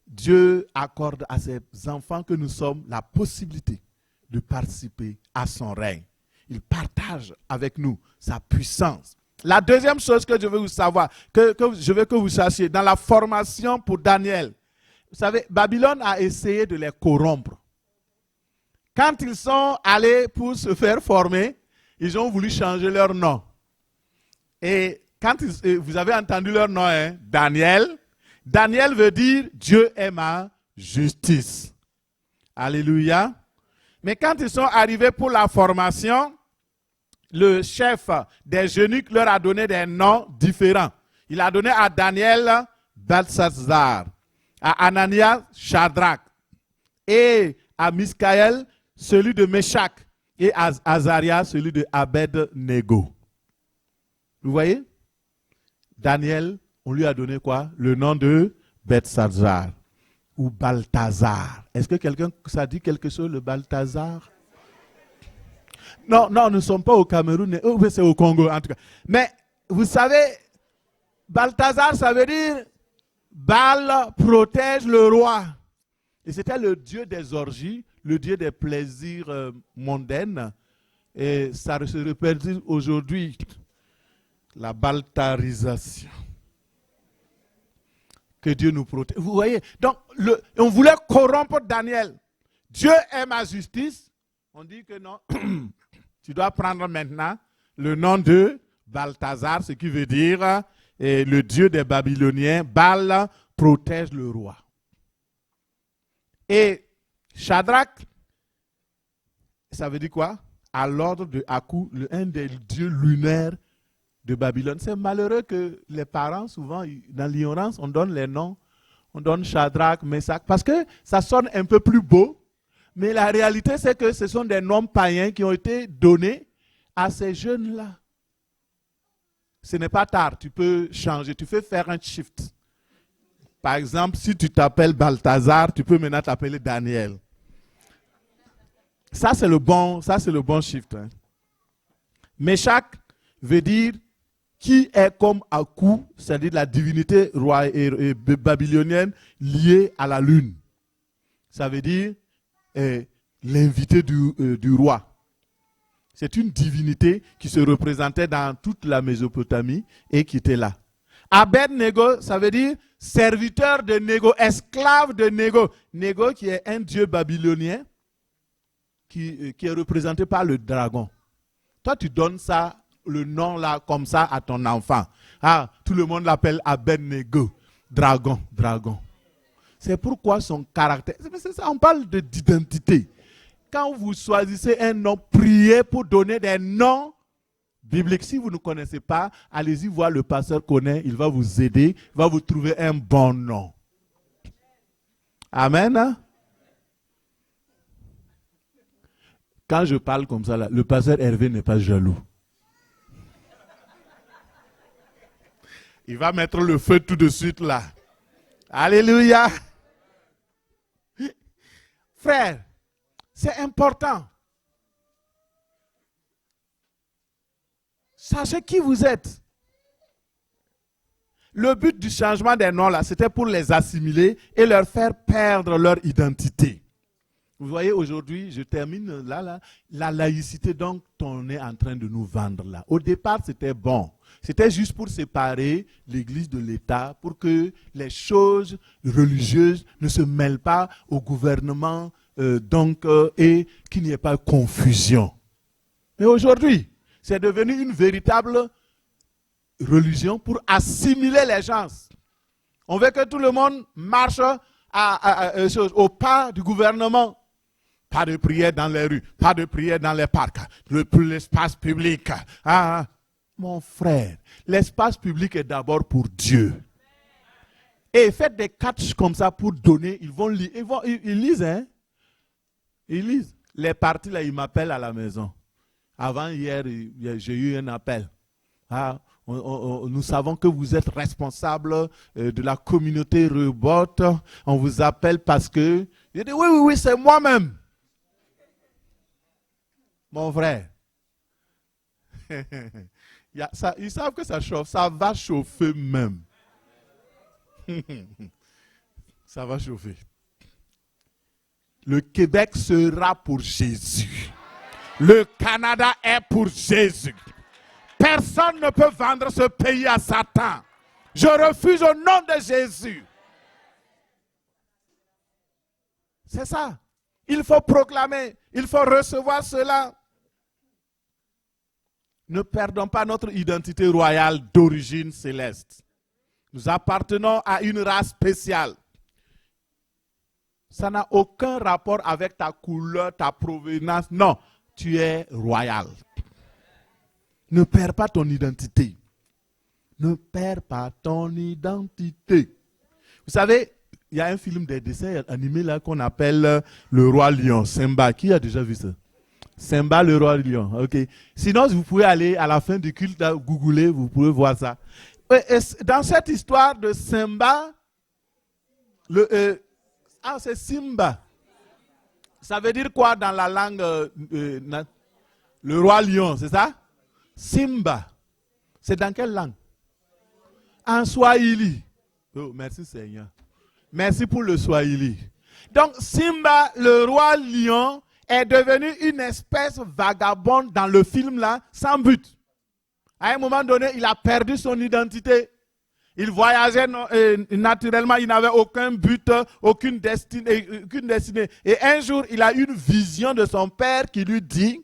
Dieu accorde à ses enfants que nous sommes la possibilité de participer à son règne. Il partage avec nous sa puissance. La deuxième chose que je veux vous savoir, que je veux que vous sachiez, dans la formation pour Daniel, vous savez, Babylone a essayé de les corrompre. Quand ils sont allés pour se faire former, ils ont voulu changer leur nom. Et quand vous avez entendu leur nom, hein, Daniel, Daniel veut dire Dieu est ma justice. Alléluia. Mais quand ils sont arrivés pour la formation, le chef des eunuques leur a donné des noms différents. Il a donné à Daniel Belsatzar, à Ananias Shadrach, et à Miskaël celui de Meshach, et à Azaria celui de Abed-Nego. Vous voyez? Daniel, on lui a donné quoi? Le nom de Belsatzar ou Balthazar. Est-ce que quelqu'un, ça dit quelque chose, le Balthazar? Non, nous ne sommes pas au Cameroun, c'est au Congo en tout cas. Mais vous savez, Balthazar, ça veut dire Bal protège le roi. Et c'était le dieu des orgies, le dieu des plaisirs mondains. Et ça se répète aujourd'hui, la baltarisation. Que Dieu nous protège. Vous voyez, donc on voulait corrompre Daniel. Dieu est ma justice. On dit que non, tu dois prendre maintenant le nom de Balthazar, ce qui veut dire le dieu des Babyloniens. Bal protège le roi. Et Shadrach, ça veut dire quoi? À l'ordre de Hakou, un des dieux lunaires de Babylone. C'est malheureux que les parents, souvent, dans l'ignorance, on donne les noms. On donne Shadrach, Meshach, parce que ça sonne un peu plus beau. Mais la réalité, c'est que ce sont des noms païens qui ont été donnés à ces jeunes-là. Ce n'est pas tard, tu peux changer, tu peux faire un shift. Par exemple, si tu t'appelles Balthazar, tu peux maintenant t'appeler Daniel. Ça, c'est le bon shift. Hein. Meshach veut dire qui est comme Hakou, c'est-à-dire la divinité babylonienne liée à la lune. Ça veut dire l'invité du roi. C'est une divinité qui se représentait dans toute la Mésopotamie et qui était là. Abed-Nego, ça veut dire serviteur de Nego, esclave de Nego. Nego qui est un dieu babylonien qui est représenté par le dragon. Toi, tu donnes ça, le nom là, comme ça à ton enfant. Ah, tout le monde l'appelle Abed-Nego. Dragon. C'est pourquoi son caractère. C'est ça, on parle d'identité. Quand vous choisissez un nom, priez pour donner des noms bibliques. Si vous ne connaissez pas, allez-y voir le pasteur connaît, il va vous aider, il va vous trouver un bon nom. Amen. Quand je parle comme ça, là, le pasteur Hervé n'est pas jaloux. Il va mettre le feu tout de suite là. Alléluia. Frère, c'est important. Sachez qui vous êtes. Le but du changement des noms là, c'était pour les assimiler et leur faire perdre leur identité. Vous voyez, aujourd'hui, je termine là, la laïcité donc on est en train de nous vendre là. Au départ, c'était bon. C'était juste pour séparer l'Église de l'État, pour que les choses religieuses ne se mêlent pas au gouvernement et qu'il n'y ait pas de confusion. Mais aujourd'hui, c'est devenu une véritable religion pour assimiler les gens. On veut que tout le monde marche au pas du gouvernement. Pas de prière dans les rues, pas de prière dans les parcs, l'espace public. Mon frère, l'espace public est d'abord pour Dieu. Et faites des catchs comme ça pour donner. Ils vont lire. Ils lisent, hein? Ils lisent. Les partis, là, ils m'appellent à la maison. Avant hier, j'ai eu un appel. Nous savons que vous êtes responsable de la communauté Rebot. On vous appelle parce que... J'ai dit, oui, c'est moi-même. Mon frère. Ils savent que ça chauffe. Ça va chauffer même. Ça va chauffer. Le Québec sera pour Jésus. Le Canada est pour Jésus. Personne ne peut vendre ce pays à Satan. Je refuse au nom de Jésus. C'est ça. Il faut proclamer. Il faut recevoir cela. Ne perdons pas notre identité royale d'origine céleste. Nous appartenons à une race spéciale. Ça n'a aucun rapport avec ta couleur, ta provenance. Non, tu es royal. Ne perds pas ton identité. Ne perds pas ton identité. Vous savez, il y a un film des dessins animés là qu'on appelle Le Roi Lion, Simba. Qui a déjà vu ça? Simba, le Roi Lion. Ok. Sinon, vous pouvez aller à la fin du culte, googler, vous pouvez voir ça. Et dans cette histoire de Simba, c'est Simba. Ça veut dire quoi dans la langue le Roi Lion, c'est ça? Simba. C'est dans quelle langue? En Swahili. Oh, merci Seigneur. Merci pour le Swahili. Donc Simba, le Roi Lion, est devenu une espèce vagabonde dans le film là, sans but. À un moment donné, il a perdu son identité. Il voyageait naturellement, il n'avait aucun but, aucune destinée. Et un jour, il a eu une vision de son père qui lui dit,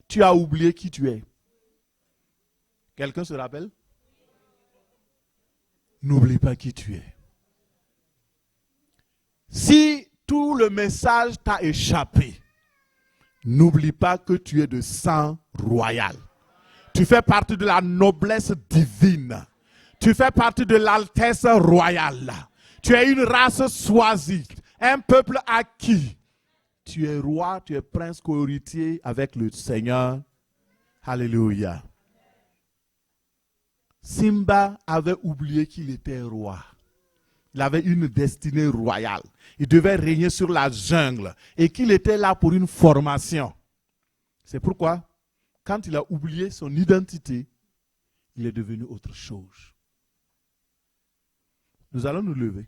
tu as oublié qui tu es. Quelqu'un se rappelle? N'oublie pas qui tu es. Si tout le message t'a échappé. N'oublie pas que tu es de sang royal. Tu fais partie de la noblesse divine. Tu fais partie de l'altesse royale. Tu es une race choisie, un peuple acquis. Tu es roi, tu es prince co-héritier avec le Seigneur. Alléluia. Simba avait oublié qu'il était roi. Il avait une destinée royale. Il devait régner sur la jungle et qu'il était là pour une formation. C'est pourquoi, quand il a oublié son identité, il est devenu autre chose. Nous allons nous lever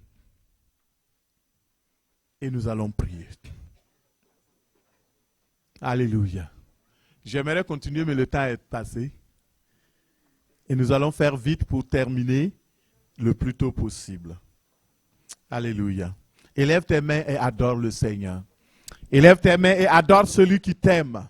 et nous allons prier. Alléluia. J'aimerais continuer, mais le temps est passé. Et nous allons faire vite pour terminer le plus tôt possible. Alléluia. Élève tes mains et adore le Seigneur. Élève tes mains et adore celui qui t'aime.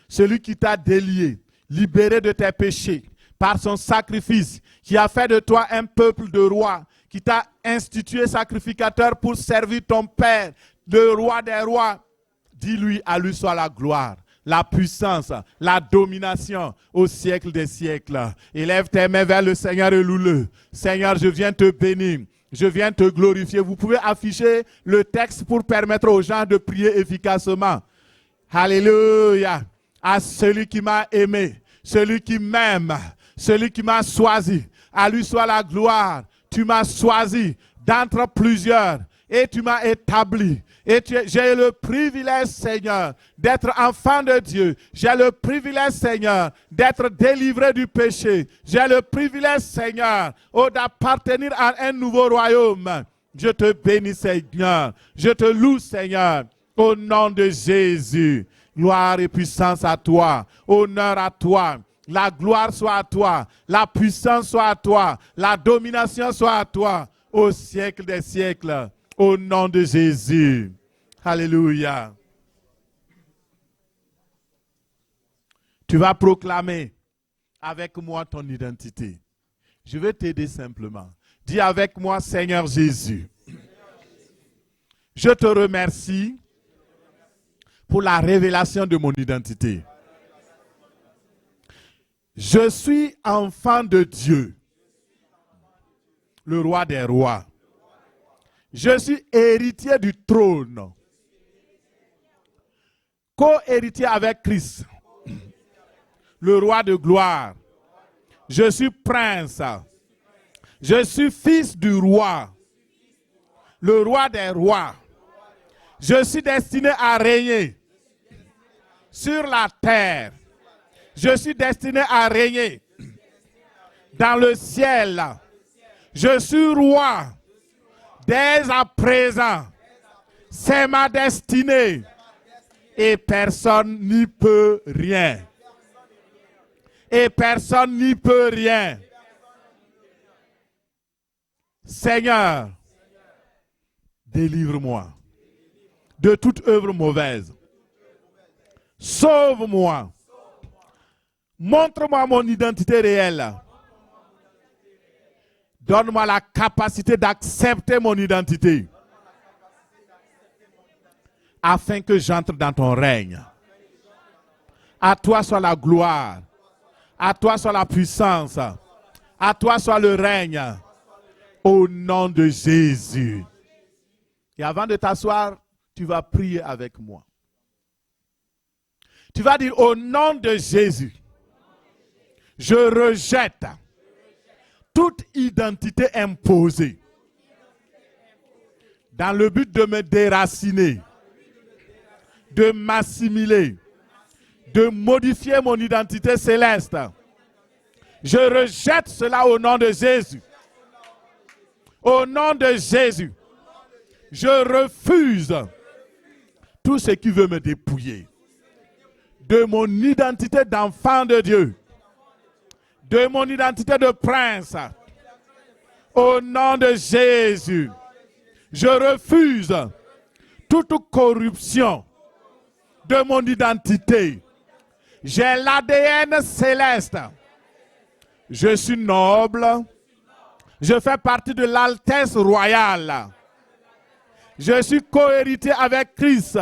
Celui qui t'a délié, libéré de tes péchés par son sacrifice, qui a fait de toi un peuple de rois, qui t'a institué sacrificateur pour servir ton Père, le roi des rois. Dis-lui, à lui soit la gloire, la puissance, la domination au siècle des siècles. Élève tes mains vers le Seigneur et loue-le. Seigneur, je viens te bénir. Je viens te glorifier. Vous pouvez afficher le texte pour permettre aux gens de prier efficacement. Alléluia. À celui qui m'a aimé, celui qui m'aime, celui qui m'a choisi. À lui soit la gloire. Tu m'as choisi d'entre plusieurs et tu m'as établi. Et j'ai le privilège, Seigneur, d'être enfant de Dieu. J'ai le privilège, Seigneur, d'être délivré du péché. J'ai le privilège, Seigneur, d'appartenir à un nouveau royaume. Je te bénis, Seigneur. Je te loue, Seigneur, au nom de Jésus. Gloire et puissance à toi. Honneur à toi. La gloire soit à toi. La puissance soit à toi. La domination soit à toi. Au siècle des siècles. Au nom de Jésus. Alléluia. Tu vas proclamer avec moi ton identité. Je vais t'aider simplement. Dis avec moi, Seigneur Jésus. Je te remercie pour la révélation de mon identité. Je suis enfant de Dieu, le roi des rois. Je suis héritier du trône, co-héritier avec Christ, le roi de gloire. Je suis prince. Je suis fils du roi, le roi des rois. Je suis destiné à régner sur la terre. Je suis destiné à régner dans le ciel. Je suis roi dès à présent. C'est ma destinée. Et personne n'y peut rien. Et personne n'y peut rien. Seigneur, délivre-moi de toute œuvre mauvaise. Sauve-moi. Montre-moi mon identité réelle. Donne-moi la capacité d'accepter mon identité. Afin que j'entre dans ton règne. À toi soit la gloire. À toi soit la puissance. À toi soit le règne. Au nom de Jésus. Et avant de t'asseoir, tu vas prier avec moi. Tu vas dire au nom de Jésus. Je rejette toute identité imposée dans le but de me déraciner, de m'assimiler, de modifier mon identité céleste. Je rejette cela au nom de Jésus. Au nom de Jésus, je refuse tout ce qui veut me dépouiller de mon identité d'enfant de Dieu, de mon identité de prince. Au nom de Jésus, je refuse toute corruption de mon identité. J'ai l'ADN céleste. Je suis noble. Je fais partie de l'altesse royale. Je suis cohérité avec Christ.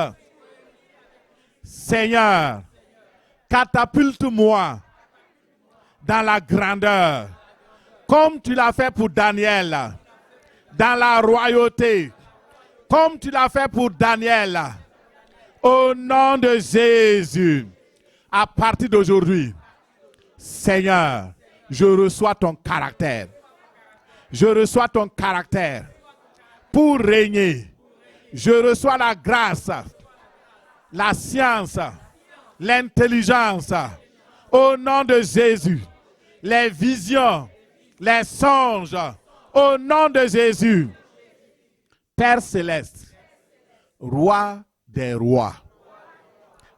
Seigneur, catapulte-moi dans la grandeur, comme tu l'as fait pour Daniel, dans la royauté, comme tu l'as fait pour Daniel. Au nom de Jésus, à partir d'aujourd'hui, Seigneur, je reçois ton caractère. Je reçois ton caractère pour régner. Je reçois la grâce, la science, l'intelligence. Au nom de Jésus, les visions, les songes. Au nom de Jésus, Père céleste, roi des rois.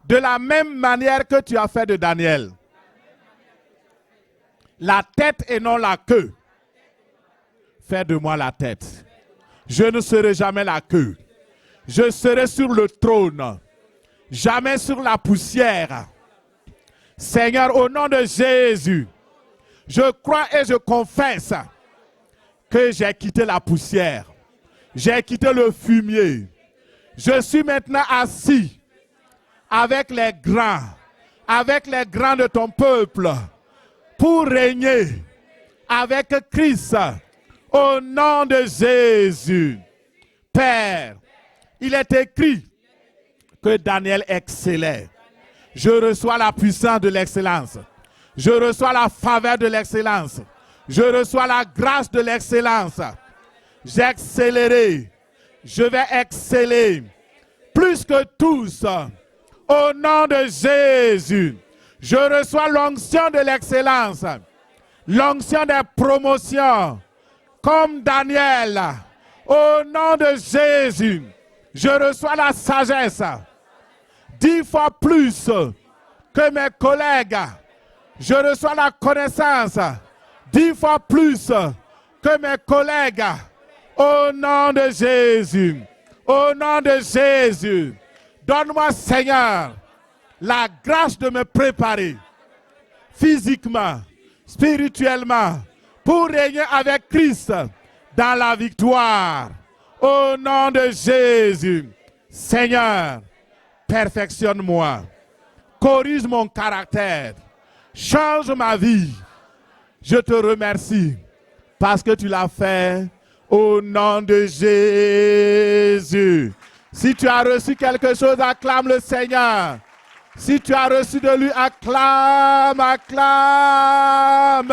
De la même manière que tu as fait de Daniel, la tête et non la queue. Fais de moi la tête. Je ne serai jamais la queue. Je serai sur le trône, jamais sur la poussière. Seigneur, au nom de Jésus, je crois et je confesse que j'ai quitté la poussière. J'ai quitté le fumier. Je suis maintenant assis avec les grands de ton peuple, pour régner avec Christ. Au nom de Jésus. Père, il est écrit que Daniel excellait. Je reçois la puissance de l'excellence. Je reçois la faveur de l'excellence. Je reçois la grâce de l'excellence. J'accélérerai. Je vais exceller plus que tous. Au nom de Jésus, je reçois l'onction de l'excellence, l'onction des promotions, comme Daniel. Au nom de Jésus, je reçois la sagesse 10 fois plus que mes collègues. Je reçois la connaissance 10 fois plus que mes collègues. Au nom de Jésus, au nom de Jésus, donne-moi, Seigneur, la grâce de me préparer physiquement, spirituellement, pour régner avec Christ dans la victoire. Au nom de Jésus, Seigneur, perfectionne-moi, corrige mon caractère, change ma vie. Je te remercie parce que tu l'as fait au nom de Jésus. Si tu as reçu quelque chose, acclame le Seigneur. Si tu as reçu de lui, acclame, acclame.